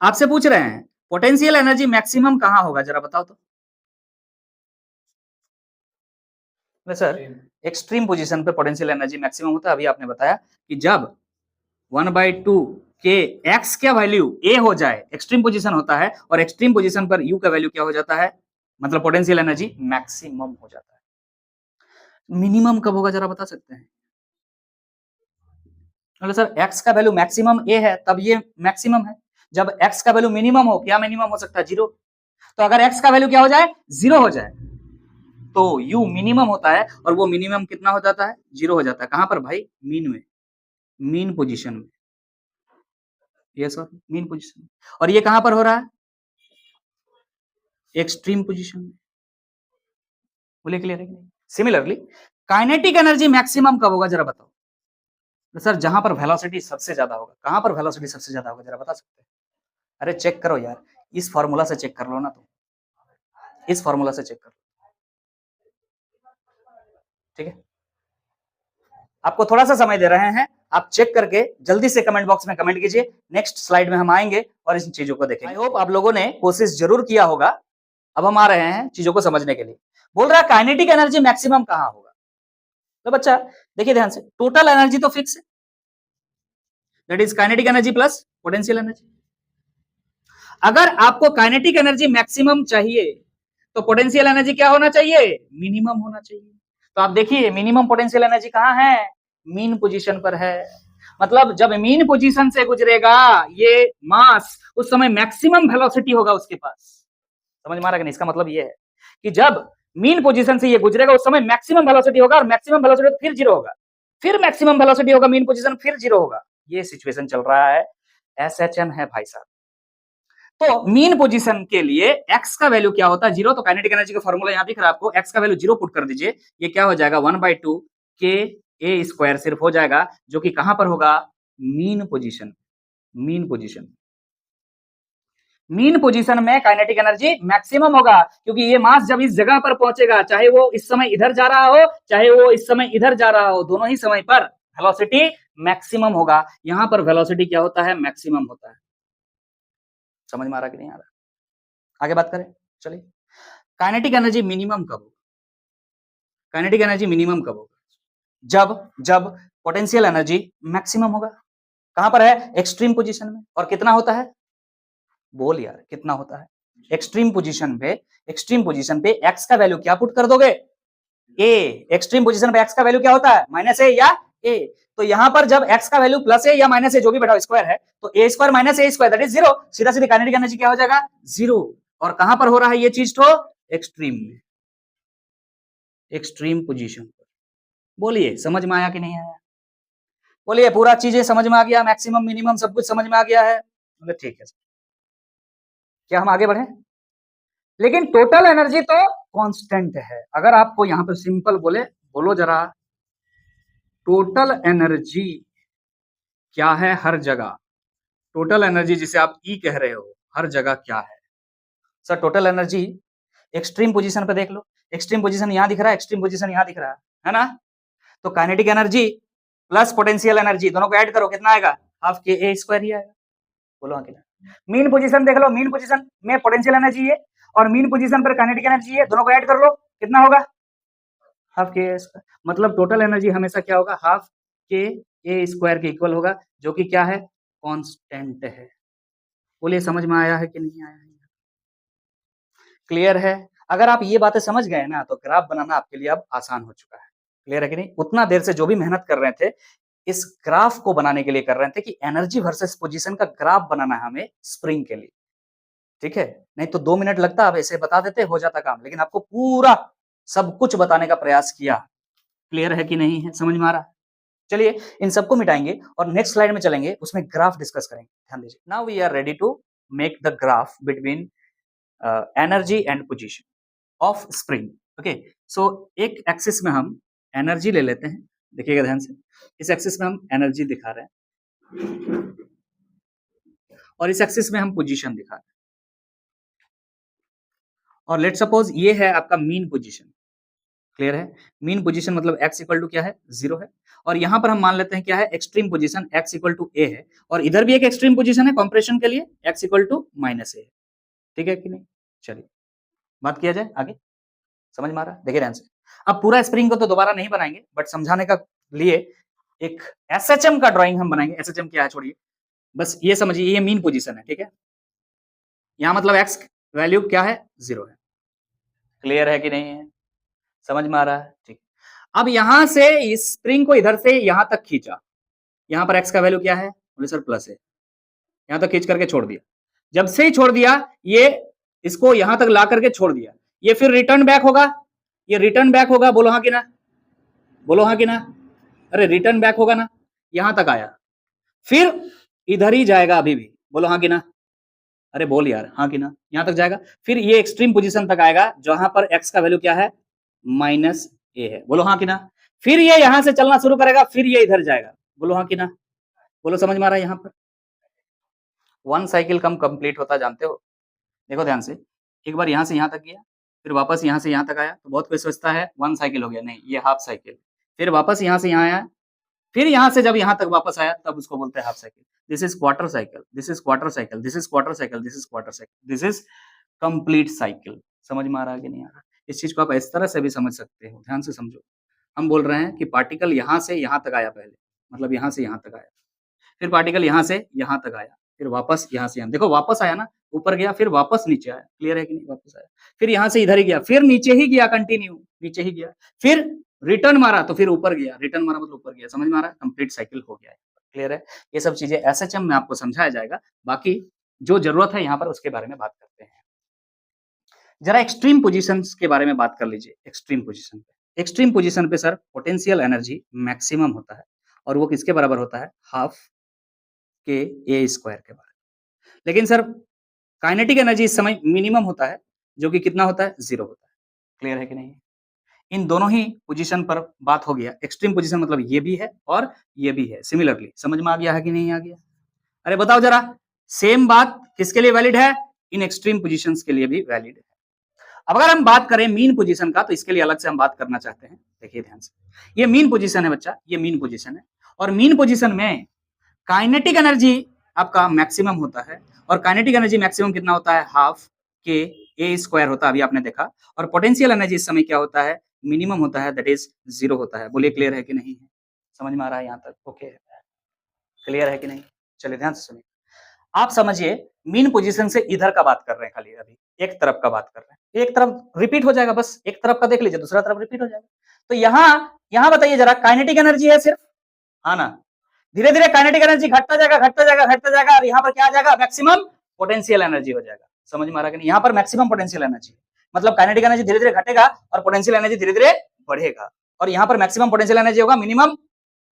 आपसे पूछ रहे हैं पोटेंशियल एनर्जी मैक्सिमम कहां होगा, जरा बताओ तो। सर एक्सट्रीम पोजीशन पे पोटेंशियल एनर्जी मैक्सिमम होता है, अभी आपने बताया कि जब 1/2 के एक्स क्या वैल्यू ए हो जाए, एक्सट्रीम पोजीशन होता है, और एक्सट्रीम पोजीशन पर यू का वैल्यू क्या हो जाता है, मतलब पोटेंशियल एनर्जी मैक्सिमम हो जाता है। मिनिमम कब होगा, जरा बता सकते हैं? मतलब सर एक्स का वैल्यू मैक्सिमम ए है तब ये मैक्सिमम है, जब एक्स का वैल्यू मिनिमम हो, क्या मिनिमम हो सकता है, जीरो। तो अगर एक्स का वैल्यू क्या हो जाए, जीरो हो जाए, तो यू मिनिमम होता है, और वो मिनिमम कितना हो जाता है, जीरो हो जाता है। कहां पर भाई, मीन में, मीन पोजीशन में। Yes sir, mean position. और ये कहां पर हो रहा है, एक्सट्रीम पोजीशन में। बोले क्लियर है कि नहीं? सिमिलरली काइनेटिक एनर्जी मैक्सिमम कब होगा, जरा बताओ। तो सर जहां पर वेलोसिटी सबसे ज्यादा होगा। कहां पर वेलोसिटी सबसे ज्यादा होगा, जरा बता सकते हैं? अरे चेक करो यार, इस फॉर्मूला से चेक कर लो ना, तुम इस फॉर्मूला से चेक कर लो, ठीक है। आपको थोड़ा सा समय दे रहे हैं, आप चेक करके जल्दी से कमेंट बॉक्स में कमेंट कीजिए। नेक्स्ट स्लाइड में हम आएंगे और इन चीजों को देखेंगे। आई होप आप लोगों ने कोशिश जरूर किया होगा। अब हम आ रहे हैं चीजों को समझने के लिए। बोल रहा है काइनेटिक एनर्जी मैक्सिमम कहां होगा। तो बच्चा देखिए ध्यान से, टोटल एनर्जी तो फिक्स है, that is kinetic energy plus potential energy. अगर आपको काइनेटिक एनर्जी मैक्सिमम चाहिए तो पोटेंशियल एनर्जी क्या होना चाहिए, मिनिमम होना चाहिए। तो आप देखिए मिनिमम पोटेंशियल एनर्जी कहाँ है, मीन पोजीशन पर है। मतलब जब मीन पोजीशन से गुजरेगा ये मास, उस समय मैक्सिमम वेलोसिटी होगा उसके पास। समझ में आ रहा है कि नहीं? इसका मतलब ये है कि जब मीन पोजीशन से ये गुजरेगा उस समय मैक्सिमम वेलोसिटी होगा, और मैक्सिमम वेलोसिटी फिर जीरो होगा, फिर मैक्सिमम वेलोसिटी होगा, मीन पोजीशन फिर जीरो होगा। ये सिचुएशन चल रहा है, एसएचएम है भाई साहब। तो मीन पोजीशन के लिए एक्स का वैल्यू क्या होता है, जीरो। तो काइनेटिक एनर्जी का फॉर्मूला यहां दिख रहा है आपको, एक्स का वैल्यू जीरो पुट कर दीजिए, ये क्या हो जाएगा 1/2 के ए स्क्वायर सिर्फ हो जाएगा, जो कि कहां पर होगा, mean position. Mean position, mean position में काइनेटिक एनर्जी मैक्सिमम होगा, क्योंकि ये मास जब इस जगह पर पहुंचेगा, चाहे वो इस समय इधर जा रहा हो, चाहे वो इस समय इधर जा रहा हो, दोनों ही समय पर वेलोसिटी मैक्सिमम होगा। यहां पर वेलोसिटी क्या होता है, मैक्सिमम होता है। समझ में आ रहा कि नहीं आ रहा? आगे बात करें, चलिए। काइनेटिक एनर्जी मिनिमम कब होगा, काइनेटिक एनर्जी मिनिमम कब होगा, जब जब पोटेंशियल एनर्जी मैक्सिमम होगा। कहां पर है, एक्सट्रीम पोजीशन में। और कितना होता है, बोल यार कितना होता है, एक्सट्रीम पोजीशन पे। एक्सट्रीम पोजीशन पे एक्स का वैल्यू क्या पुट कर दोगे, ए। एक्सट्रीम पोजीशन पे एक्स का वैल्यू क्या होता है, माइनस ए या ए। तो यहां पर जब एक्स का वैल्यू प्लस ए या माइनस ए जो भी बैठा स्क्वायर है, तो A square minus A square that is zero. सीधा सीधी काइनेटिक एनर्जी क्या हो जाएगा, जीरो। और कहां पर हो रहा है ये चीज, तो एक्सट्रीम में, एक्सट्रीम पोजीशन पर। बोलिए समझ में आया कि नहीं आया, बोलिए पूरा चीजें समझ में आ गया, मैक्सिमम मिनिमम सब कुछ समझ में आ गया है, बोले ठीक है। क्या हम आगे बढ़े, लेकिन टोटल एनर्जी तो कांस्टेंट है। अगर आपको यहां पर सिंपल बोले, बोलो जरा टोटल एनर्जी क्या है हर जगह, टोटल एनर्जी जिसे आप ई कह रहे हो हर जगह क्या है। Sir total energy extreme position पे देख लो, एक्सट्रीम पोजीशन यहां दिख रहा है, एक्सट्रीम पोजीशन यहां दिख रहा है ना। तो kinetic energy plus potential energy दोनों को ऐड करो, कितना आएगा, हाफ के ए स्क्वायर ही आएगा। बोलो हाँ कि ना। मीन पोजीशन देख लो, मीन पोजीशन में पोटेंशियल एनर्जी है और मीन पोजीशन पर काइनेटिक एनर्जी है, दोनों को ऐड कर लो, कितना होगा, हाफ के ए स्क्वायर। मतलब टोटल एनर्जी हमेशा क्या होगा, हाफ के ए स्क्वायर के इक्वल होगा, जो कि क्या है, कांस्टेंट है। बोलिए समझ में आया है कि नहीं आया है, क्लियर है। अगर आप ये बातें समझ गए ना, तो ग्राफ बनाना आपके लिए अब आसान हो चुका है। क्लियर है कि नहीं? उतना देर से जो भी मेहनत कर रहे थे इस ग्राफ को बनाने के लिए कर रहे थे कि एनर्जी वर्सेस पोजीशन का ग्राफ बनाना है हमें स्प्रिंग के लिए, ठीक है। नहीं तो 2 मिनट लगता, अब ऐसे बता देते हो जाता काम, लेकिन आपको पूरा सब कुछ बताने का प्रयास किया। क्लियर है कि नहीं है, समझ में आ रहा है? चलिए इन सबको मिटाएंगे और नेक्स्ट स्लाइड में चलेंगे, उसमें ग्राफ डिस्कस करेंगे। ध्यान दीजिए, now we are ready to make the graph between energy and position of spring. Okay, so एक एक्सिस में हम एनर्जी ले लेते हैं, देखिएगा ध्यान से। इस एक्सिस में हम एनर्जी दिखा रहे हैं और इस एक्सिस में हम पोजीशन दिखा रहे हैं। और लेट सपोज ये है आपका मीन पोजीशन। क्लियर है? मीन पोजीशन मतलब x इक्वल टू क्या है, 0 है। और यहां पर हम मान लेते हैं क्या है, extreme position x equal to a है। और इधर भी एक एक्सट्रीम पोजीशन है कंप्रेशन के लिए, x equal to minus a है। ठीक है कि नहीं? चलिए बात किया जाए आगे, समझ में आ रहा है? देखिए ध्यान से। अब पूरा स्प्रिंग को तो दोबारा नहीं बनाएंगे, बट समझाने का लिए एक एसएचएम का ड्राइंग हम बनाएंगे। एसएचएम क्या है छोड़िए, बस ये समझिए, ये मीन पोजीशन है, ठीक है। यहां मतलब x वैल्यू क्या है, 0 है। क्लियर है कि नहीं है, समझ में आ रहा है? ठीक। अब यहां से इस स्प्रिंग को इधर से यहां तक खींचा, यहां पर x का वैल्यू क्या है, बोले सर प्लस है, यहां तक खींच करके छोड़ दिया। जब से ही छोड़ दिया, ये इसको यहां तक ला करके छोड़ दिया, ये फिर रिटर्न बैक होगा, ये रिटर्न बैक होगा, बोलो हाँ कि ना, बोलो हाँ कि ना। अरे रिटर्न बैक होगा ना, यहां तक आया, फिर इधर ही जाएगा अभी भी, बोलो हाँ कि ना। अरे बोल यार हाँ कि ना, यहां तक जाएगा, फिर ये एक्सट्रीम पोजीशन तक आएगा जहां पर x का वैल्यू क्या है, माइनस ए है, बोलो हाँ कि ना। फिर ये यहां से चलना शुरू करेगा, फिर ये इधर जाएगा, बोलो हाँ कि ना। बोलो समझ में आ रहा है? यहां पर 1 साइकिल कम कंप्लीट होता जानते हो। देखो ध्यान से, एक बार यहां से यहां तक गया, फिर वापस यहां से यहां तक आया, तो बहुत कोई सोचता है 1 साइकिल हो गया, नहीं ये हाफ साइकिल। फिर वापस यहां से यहां आया, फिर यहां से जब यहां तक वापस आया तब उसको बोलते हैं half cycle. This is quarter cycle, this is quarter cycle, this is quarter cycle, this is quarter cycle, this is complete cycle. समझ में आ रहा है कि नहीं आ रहा? इस चीज को आप इस तरह से भी समझ सकते हो, ध्यान से समझो। हम बोल रहे हैं कि पार्टिकल यहां से यहां तक आया पहले, मतलब यहां से यहां तक आया, फिर पार्टिकल यहां से यहां तक आया, फिर वापस यहां से यहां, देखो वापस आया ना, ऊपर गया फिर वापस नीचे आया। क्लियर है कि नहीं? वापस आया, फिर यहां से इधर ही गया, फिर नीचे ही गया, कंटिन्यू नीचे ही गया, फिर रिटर्न मारा तो फिर ऊपर गया, रिटर्न मारा मतलब ऊपर गया, समझ में आ रहा है? कंप्लीट साइकिल हो गया है। क्लियर है? ये सब चीजें एसएचएम में आपको समझाया जाएगा, बाकी जो जरूरत है यहाँ पर उसके बारे में बात करते हैं। जरा एक्सट्रीम पोजीशंस के बारे में बात कर लीजिए। एक्सट्रीम पोजीशन पे सर पोटेंशियल एनर्जी मैक्सिमम होता है और वो किसके बराबर होता है? हाफ के ए स्क्वायर के बराबर। लेकिन सर काइनेटिक एनर्जी इस समय मिनिमम होता है, जो कि कितना होता है? 0 होता है। क्लियर है कि नहीं? इन दोनों ही पोजीशन पर बात हो गया। एक्सट्रीम पोजीशन मतलब ये भी है और ये भी है। सिमिलरली समझ में आ गया है कि नहीं आ गया? अरे बताओ जरा, सेम बात किसके लिए वैलिड है? इन एक्सट्रीम पोजीशंस के लिए भी वैलिड है। अब अगर हम बात करें मीन पोजीशन का, तो इसके लिए अलग से हम बात करना चाहते हैं। देखिए ध्यान से, ये मीन पोजीशन है बच्चा, ये मीन पोजीशन है और मीन पोजीशन में काइनेटिक एनर्जी आपका मैक्सिमम होता है और काइनेटिक एनर्जी मैक्सिमम कितना होता है? हाफ के ए स्क्वायर होता है, अभी आपने देखा। और पोटेंशियल एनर्जी इस समय क्या होता है? मिनिमम होता है, दैट इज 0 होता है। बोलिए क्लियर है कि नहीं है? समझ में आ रहा है यहाँ तक? ओके, क्लियर है कि नहीं? चलिए ध्यान से सुनिए। आप समझिए, मीन पोजीशन से इधर का बात कर रहे हैं, खाली अभी एक तरफ का बात कर रहे हैं। एक तरफ रिपीट हो जाएगा, बस एक तरफ का देख लीजिए, दूसरा तरफ रिपीट हो जाएगा। तो यहाँ बताइए जरा, काइनेटिक एनर्जी है सिर्फ, हाँ ना? धीरे धीरे काइनेटिक एनर्जी घटता जाएगा, घटता जाएगा, घटता जाएगा और यहाँ पर क्या आ जाएगा? मैक्सिमम पोटेंशियल एनर्जी हो जाएगा। समझ में आ रहा है कि नहीं? यहाँ पर मैक्सिमम पोटेंशियल एनर्जी, मतलब काइनेटिक एनर्जी धीरे धीरे घटेगा और पोटेंशियल एनर्जी धीरे धीरे बढ़ेगा। और यहाँ पर मैक्सिमम पोटेंशियल एनर्जी होगा, मिनिमम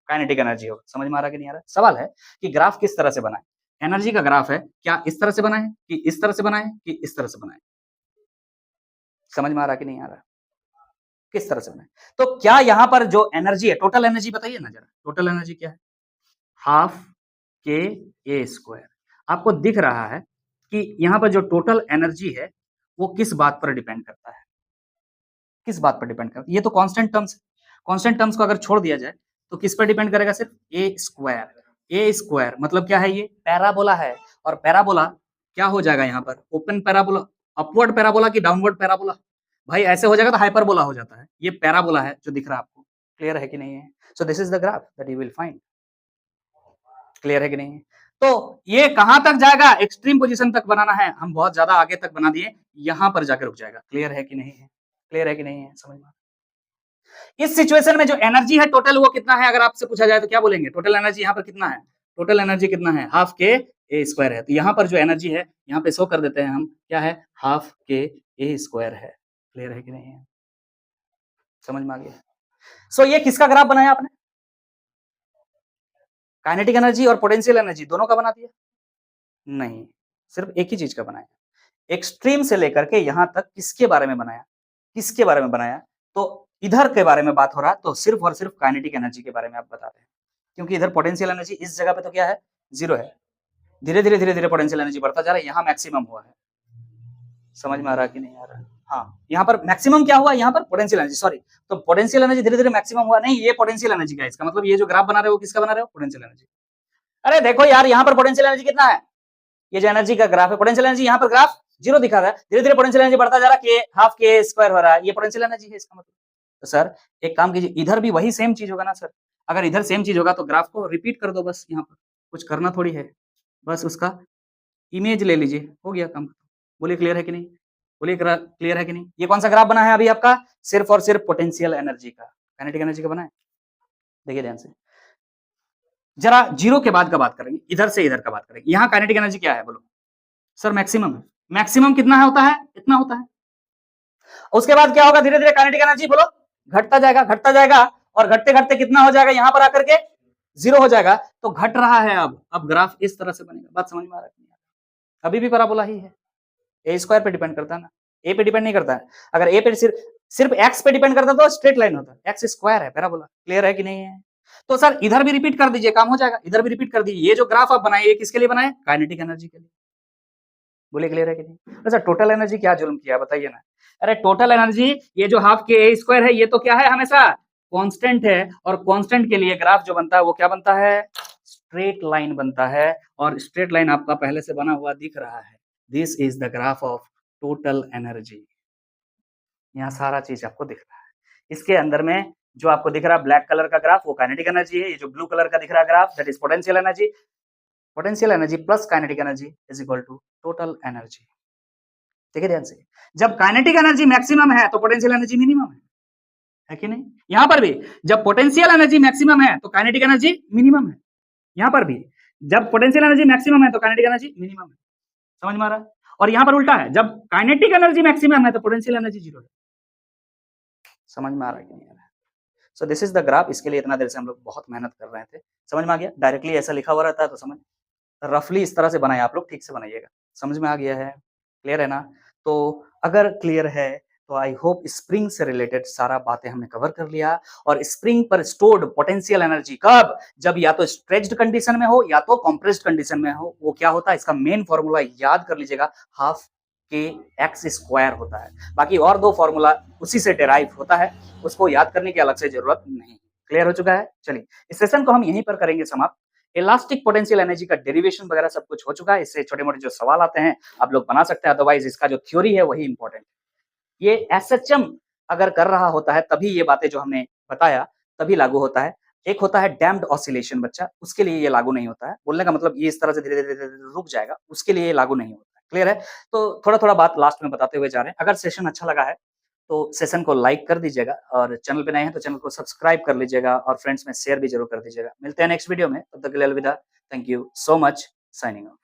काइनेटिक एनर्जी होगा। समझ में आ रहा है कि नहीं आ रहा? सवाल है कि ग्राफ किस तरह से बनाए? एनर्जी का ग्राफ है, क्या इस तरह से बनाए कि इस तरह से बनाए कि इस तरह से बनाए? समझ में आ रहा कि नहीं आ रहा? किस तरह से बनाए? तो क्या यहाँ पर जो एनर्जी है, टोटल एनर्जी बताइए ना जरा, टोटल एनर्जी क्या है? हाफ के ए स्क्वायर। आपको दिख रहा है कि यहाँ पर जो टोटल एनर्जी है वो किस बात पर डिपेंड करता है? किस बात पर डिपेंड करता है? ये तो कांस्टेंट टर्म्स, कांस्टेंट टर्म्स को अगर छोड़ दिया जाए तो किस पर डिपेंड करेगा? सिर्फ ए स्क्वायर। ए स्क्वायर मतलब क्या है? ये पैराबोला है और पैराबोला क्या हो जाएगा यहाँ पर? ओपन पैराबोला, अपवर्ड पैराबोला की डाउनवर्ड पैराबोला? भाई ऐसे हो जाएगा तो हाइपरबोला हो जाता है। ये पैराबोला है जो दिख रहा है आपको। क्लियर है कि नहीं है? So this is the graph that you will find. Clear है कि नहीं? तो ये कहां तक जाएगा? एक्सट्रीम पोजीशन तक बनाना है, हम बहुत ज्यादा आगे तक बना दिए, यहां पर जाकर रुक जाएगा। क्लियर है कि नहीं है? क्लियर है कि नहीं है? समझ में? इस सिचुएशन में जो एनर्जी है टोटल, वो कितना है? अगर आपसे पूछा जाए तो क्या बोलेंगे? टोटल एनर्जी यहाँ पर कितना है? टोटल एनर्जी कितना है? हाफ के ए स्क्वायर है। तो यहाँ पर जो एनर्जी है, यहाँ पे शो कर देते हैं हम, क्या है? हाफ के ए स्क्वायर है। क्लियर है कि नहीं है? समझ में आ गया? सो ये किसका ग्राफ बनाया आपने? काइनेटिक एनर्जी और पोटेंशियल एनर्जी दोनों का बना दिया? नहीं, सिर्फ एक ही चीज का बनाया। एक्सट्रीम से लेकर के यहां तक किसके बारे में बनाया? किसके बारे में बनाया? तो इधर के बारे में बात हो रहा है, तो सिर्फ और सिर्फ काइनेटिक एनर्जी के बारे में आप बताते हैं, क्योंकि इधर पोटेंशियल एनर्जी इस जगह पे तो क्या है? 0 है। धीरे धीरे पोटेंशियल एनर्जी बढ़ता जा रहा है, यहाँ मैक्सिमम हुआ है। समझ में आ रहा है कि नहीं आ रहा है? हाँ, यहाँ पर मैक्सिमम क्या हुआ? यहाँ पर पोटेंशियल एनर्जी, सॉरी, तो पोटेंशियल एनर्जी धीरे धीरे मैक्सिमम हुआ नहीं, ये पोटेंशियल एनर्जी का, इसका मतलब ये जो ग्राफ बना रहे हो किसका बना रहे हो? Potential energy. अरे देखो यार, यहाँ पर पोटेंशियल एनर्जी कितना है? ये जो एनर्जी का ग्राफ है, पोटेंशियल एनर्जी यहाँ पर ग्राफ 0 दिखा रहा है, धीरे धीरे पोटेंशियल एनर्जी बढ़ता जा रहा है, के हाफ के स्क्वायर हो रहा है, ये पोटेंशियल एनर्जी है इसका मतलब। तो सर एक काम कीजिए, इधर भी वही सेम चीज होगा ना सर? अगर इधर सेम चीज होगा तो ग्राफ को रिपीट कर दो बस, यहाँ पर कुछ करना थोड़ी है, बस उसका इमेज ले लीजिए, हो गया काम। बोलिए क्लियर है कि नहीं? बोलिए क्लियर है कि नहीं? ये कौन सा ग्राफ बना है अभी आपका? सिर्फ और सिर्फ पोटेंशियल एनर्जी का, काइनेटिक एनर्जी का बना है। देखिए ध्यान से, जरा 0 के बाद का बात करेंगे, इधर से इधर का बात करेंगे। यहाँ काइनेटिक एनर्जी क्या है बोलो? सर मैक्सिमम है। मैक्सिमम कितना है होता है? इतना होता है। उसके बाद क्या होगा? धीरे धीरे काइनेटिक एनर्जी बोलो घटता जाएगा, घटता जाएगा और घटते घटते कितना हो जाएगा? यहाँ पर आकर के 0 हो जाएगा। तो घट रहा है, अब ग्राफ इस तरह से बनेगा। बात समझ में आ रहा है? अभी भी पैराबोला ही है। ए स्क्वायर पे डिपेंड करता है ना, ए पे डिपेंड नहीं करता है। अगर ए पे सिर्फ एक्स पे डिपेंड करता तो स्ट्रेट लाइन होता, एक्स स्क्वायर है पैराबोला। क्लियर है कि नहीं है? तो सर इधर भी रिपीट कर दीजिए, काम हो जाएगा। इधर भी रिपीट कर दीजिए। ये जो ग्राफ आप बनाए, ये किसके लिए बनाए? काइनेटिक एनर्जी के लिए। बोले क्लियर है कि नहीं? अच्छा, टोटल एनर्जी क्या जुल्म किया बताइए ना? अरे टोटल एनर्जी, ये जो हाफ के ए स्क्वायर है, ये तो क्या है? हमेशा कांस्टेंट है, और कांस्टेंट के लिए ग्राफ जो बनता है वो क्या बनता है? स्ट्रेट लाइन बनता है। और स्ट्रेट लाइन आपका पहले से बना हुआ दिख रहा है। This is the graph of total energy. यहाँ सारा चीज आपको दिख रहा है। इसके अंदर में जो आपको दिख रहा है ब्लैक कलर का ग्राफ, वो काइनेटिक एनर्जी है। ये जो ब्लू कलर का दिख रहा है graph, that is potential energy. Potential energy plus kinetic energy is equal to total energy. देखिए ध्यान से, जब काइनेटिक एनर्जी मैक्सिमम है तो पोटेंशियल एनर्जी मिनिमम है है कि नहीं? यहां पर भी जब पोटेंशियल एनर्जी मैक्सिमम है तो काइनेटिक एनर्जी मिनिमम है। यहां पर भी जब पोटेंशियल एनर्जी मैक्सिमम है तो काइनेटिक एनर्जी मिनिमम है। समझ में आ रहा है? और यहां पर उल्टा है, जब काइनेटिक एनर्जी मैक्सिमम है तो पोटेंशियल एनर्जी जीरो है। समझ में आ रहा है कि नहीं आ रहा है? So this is the graph. इसके लिए इतना देर से हम लोग बहुत मेहनत कर रहे थे। समझ में आ गया? डायरेक्टली ऐसा लिखा हुआ रहता है तो समझ, रफली इस तरह से बनाए आप लोग, ठीक से बनाइएगा। समझ में आ गया है? क्लियर है ना? तो अगर क्लियर है तो आई होप स्प्रिंग से रिलेटेड सारा बातें हमने कवर कर लिया। और स्प्रिंग पर स्टोर्ड पोटेंशियल एनर्जी कब? जब या तो स्ट्रेच्ड कंडीशन में हो या तो कंप्रेस्ड कंडीशन में हो। वो क्या होता है? इसका मेन फॉर्मूला याद कर लीजिएगा, हाफ के एक्स स्क्वायर होता है। बाकी और दो फॉर्मूला उसी से डेराइव होता है, उसको याद करने की अलग से जरूरत नहीं। क्लियर हो चुका है? चलिए इस सेशन को हम यहीं पर करेंगे समाप्त। इलास्टिक पोटेंशियल एनर्जी का डेरिवेशन वगैरह सब कुछ हो चुका है। इससे छोटे-मोटे जो सवाल आते हैं आप लोग बना सकते हैं, अदरवाइज इसका जो थ्योरी है वही इंपॉर्टेंट है। ये एसएचएम अगर कर रहा होता है तभी ये बातें जो हमने बताया तभी लागू होता है। एक होता है डैम्प्ड ऑसिलेशन बच्चा, उसके लिए ये लागू नहीं होता है। बोलने का मतलब ये इस तरह से धीरे-धीरे रुक जाएगा, उसके लिए ये लागू नहीं होता है। क्लियर है? तो थोड़ा-थोड़ा बात लास्ट में बताते हुए जा रहे हैं। अगर सेशन अच्छा लगा है तो सेशन को लाइक कर दीजिएगा और चैनल पे नए हैं तो चैनल को सब्सक्राइब कर लीजिएगा और फ्रेंड्स में शेयर भी ज़रूर कर दीजिएगा। मिलते हैं नेक्स्ट वीडियो में, तब तक के लिए अलविदा। Thank you so much. Signing off.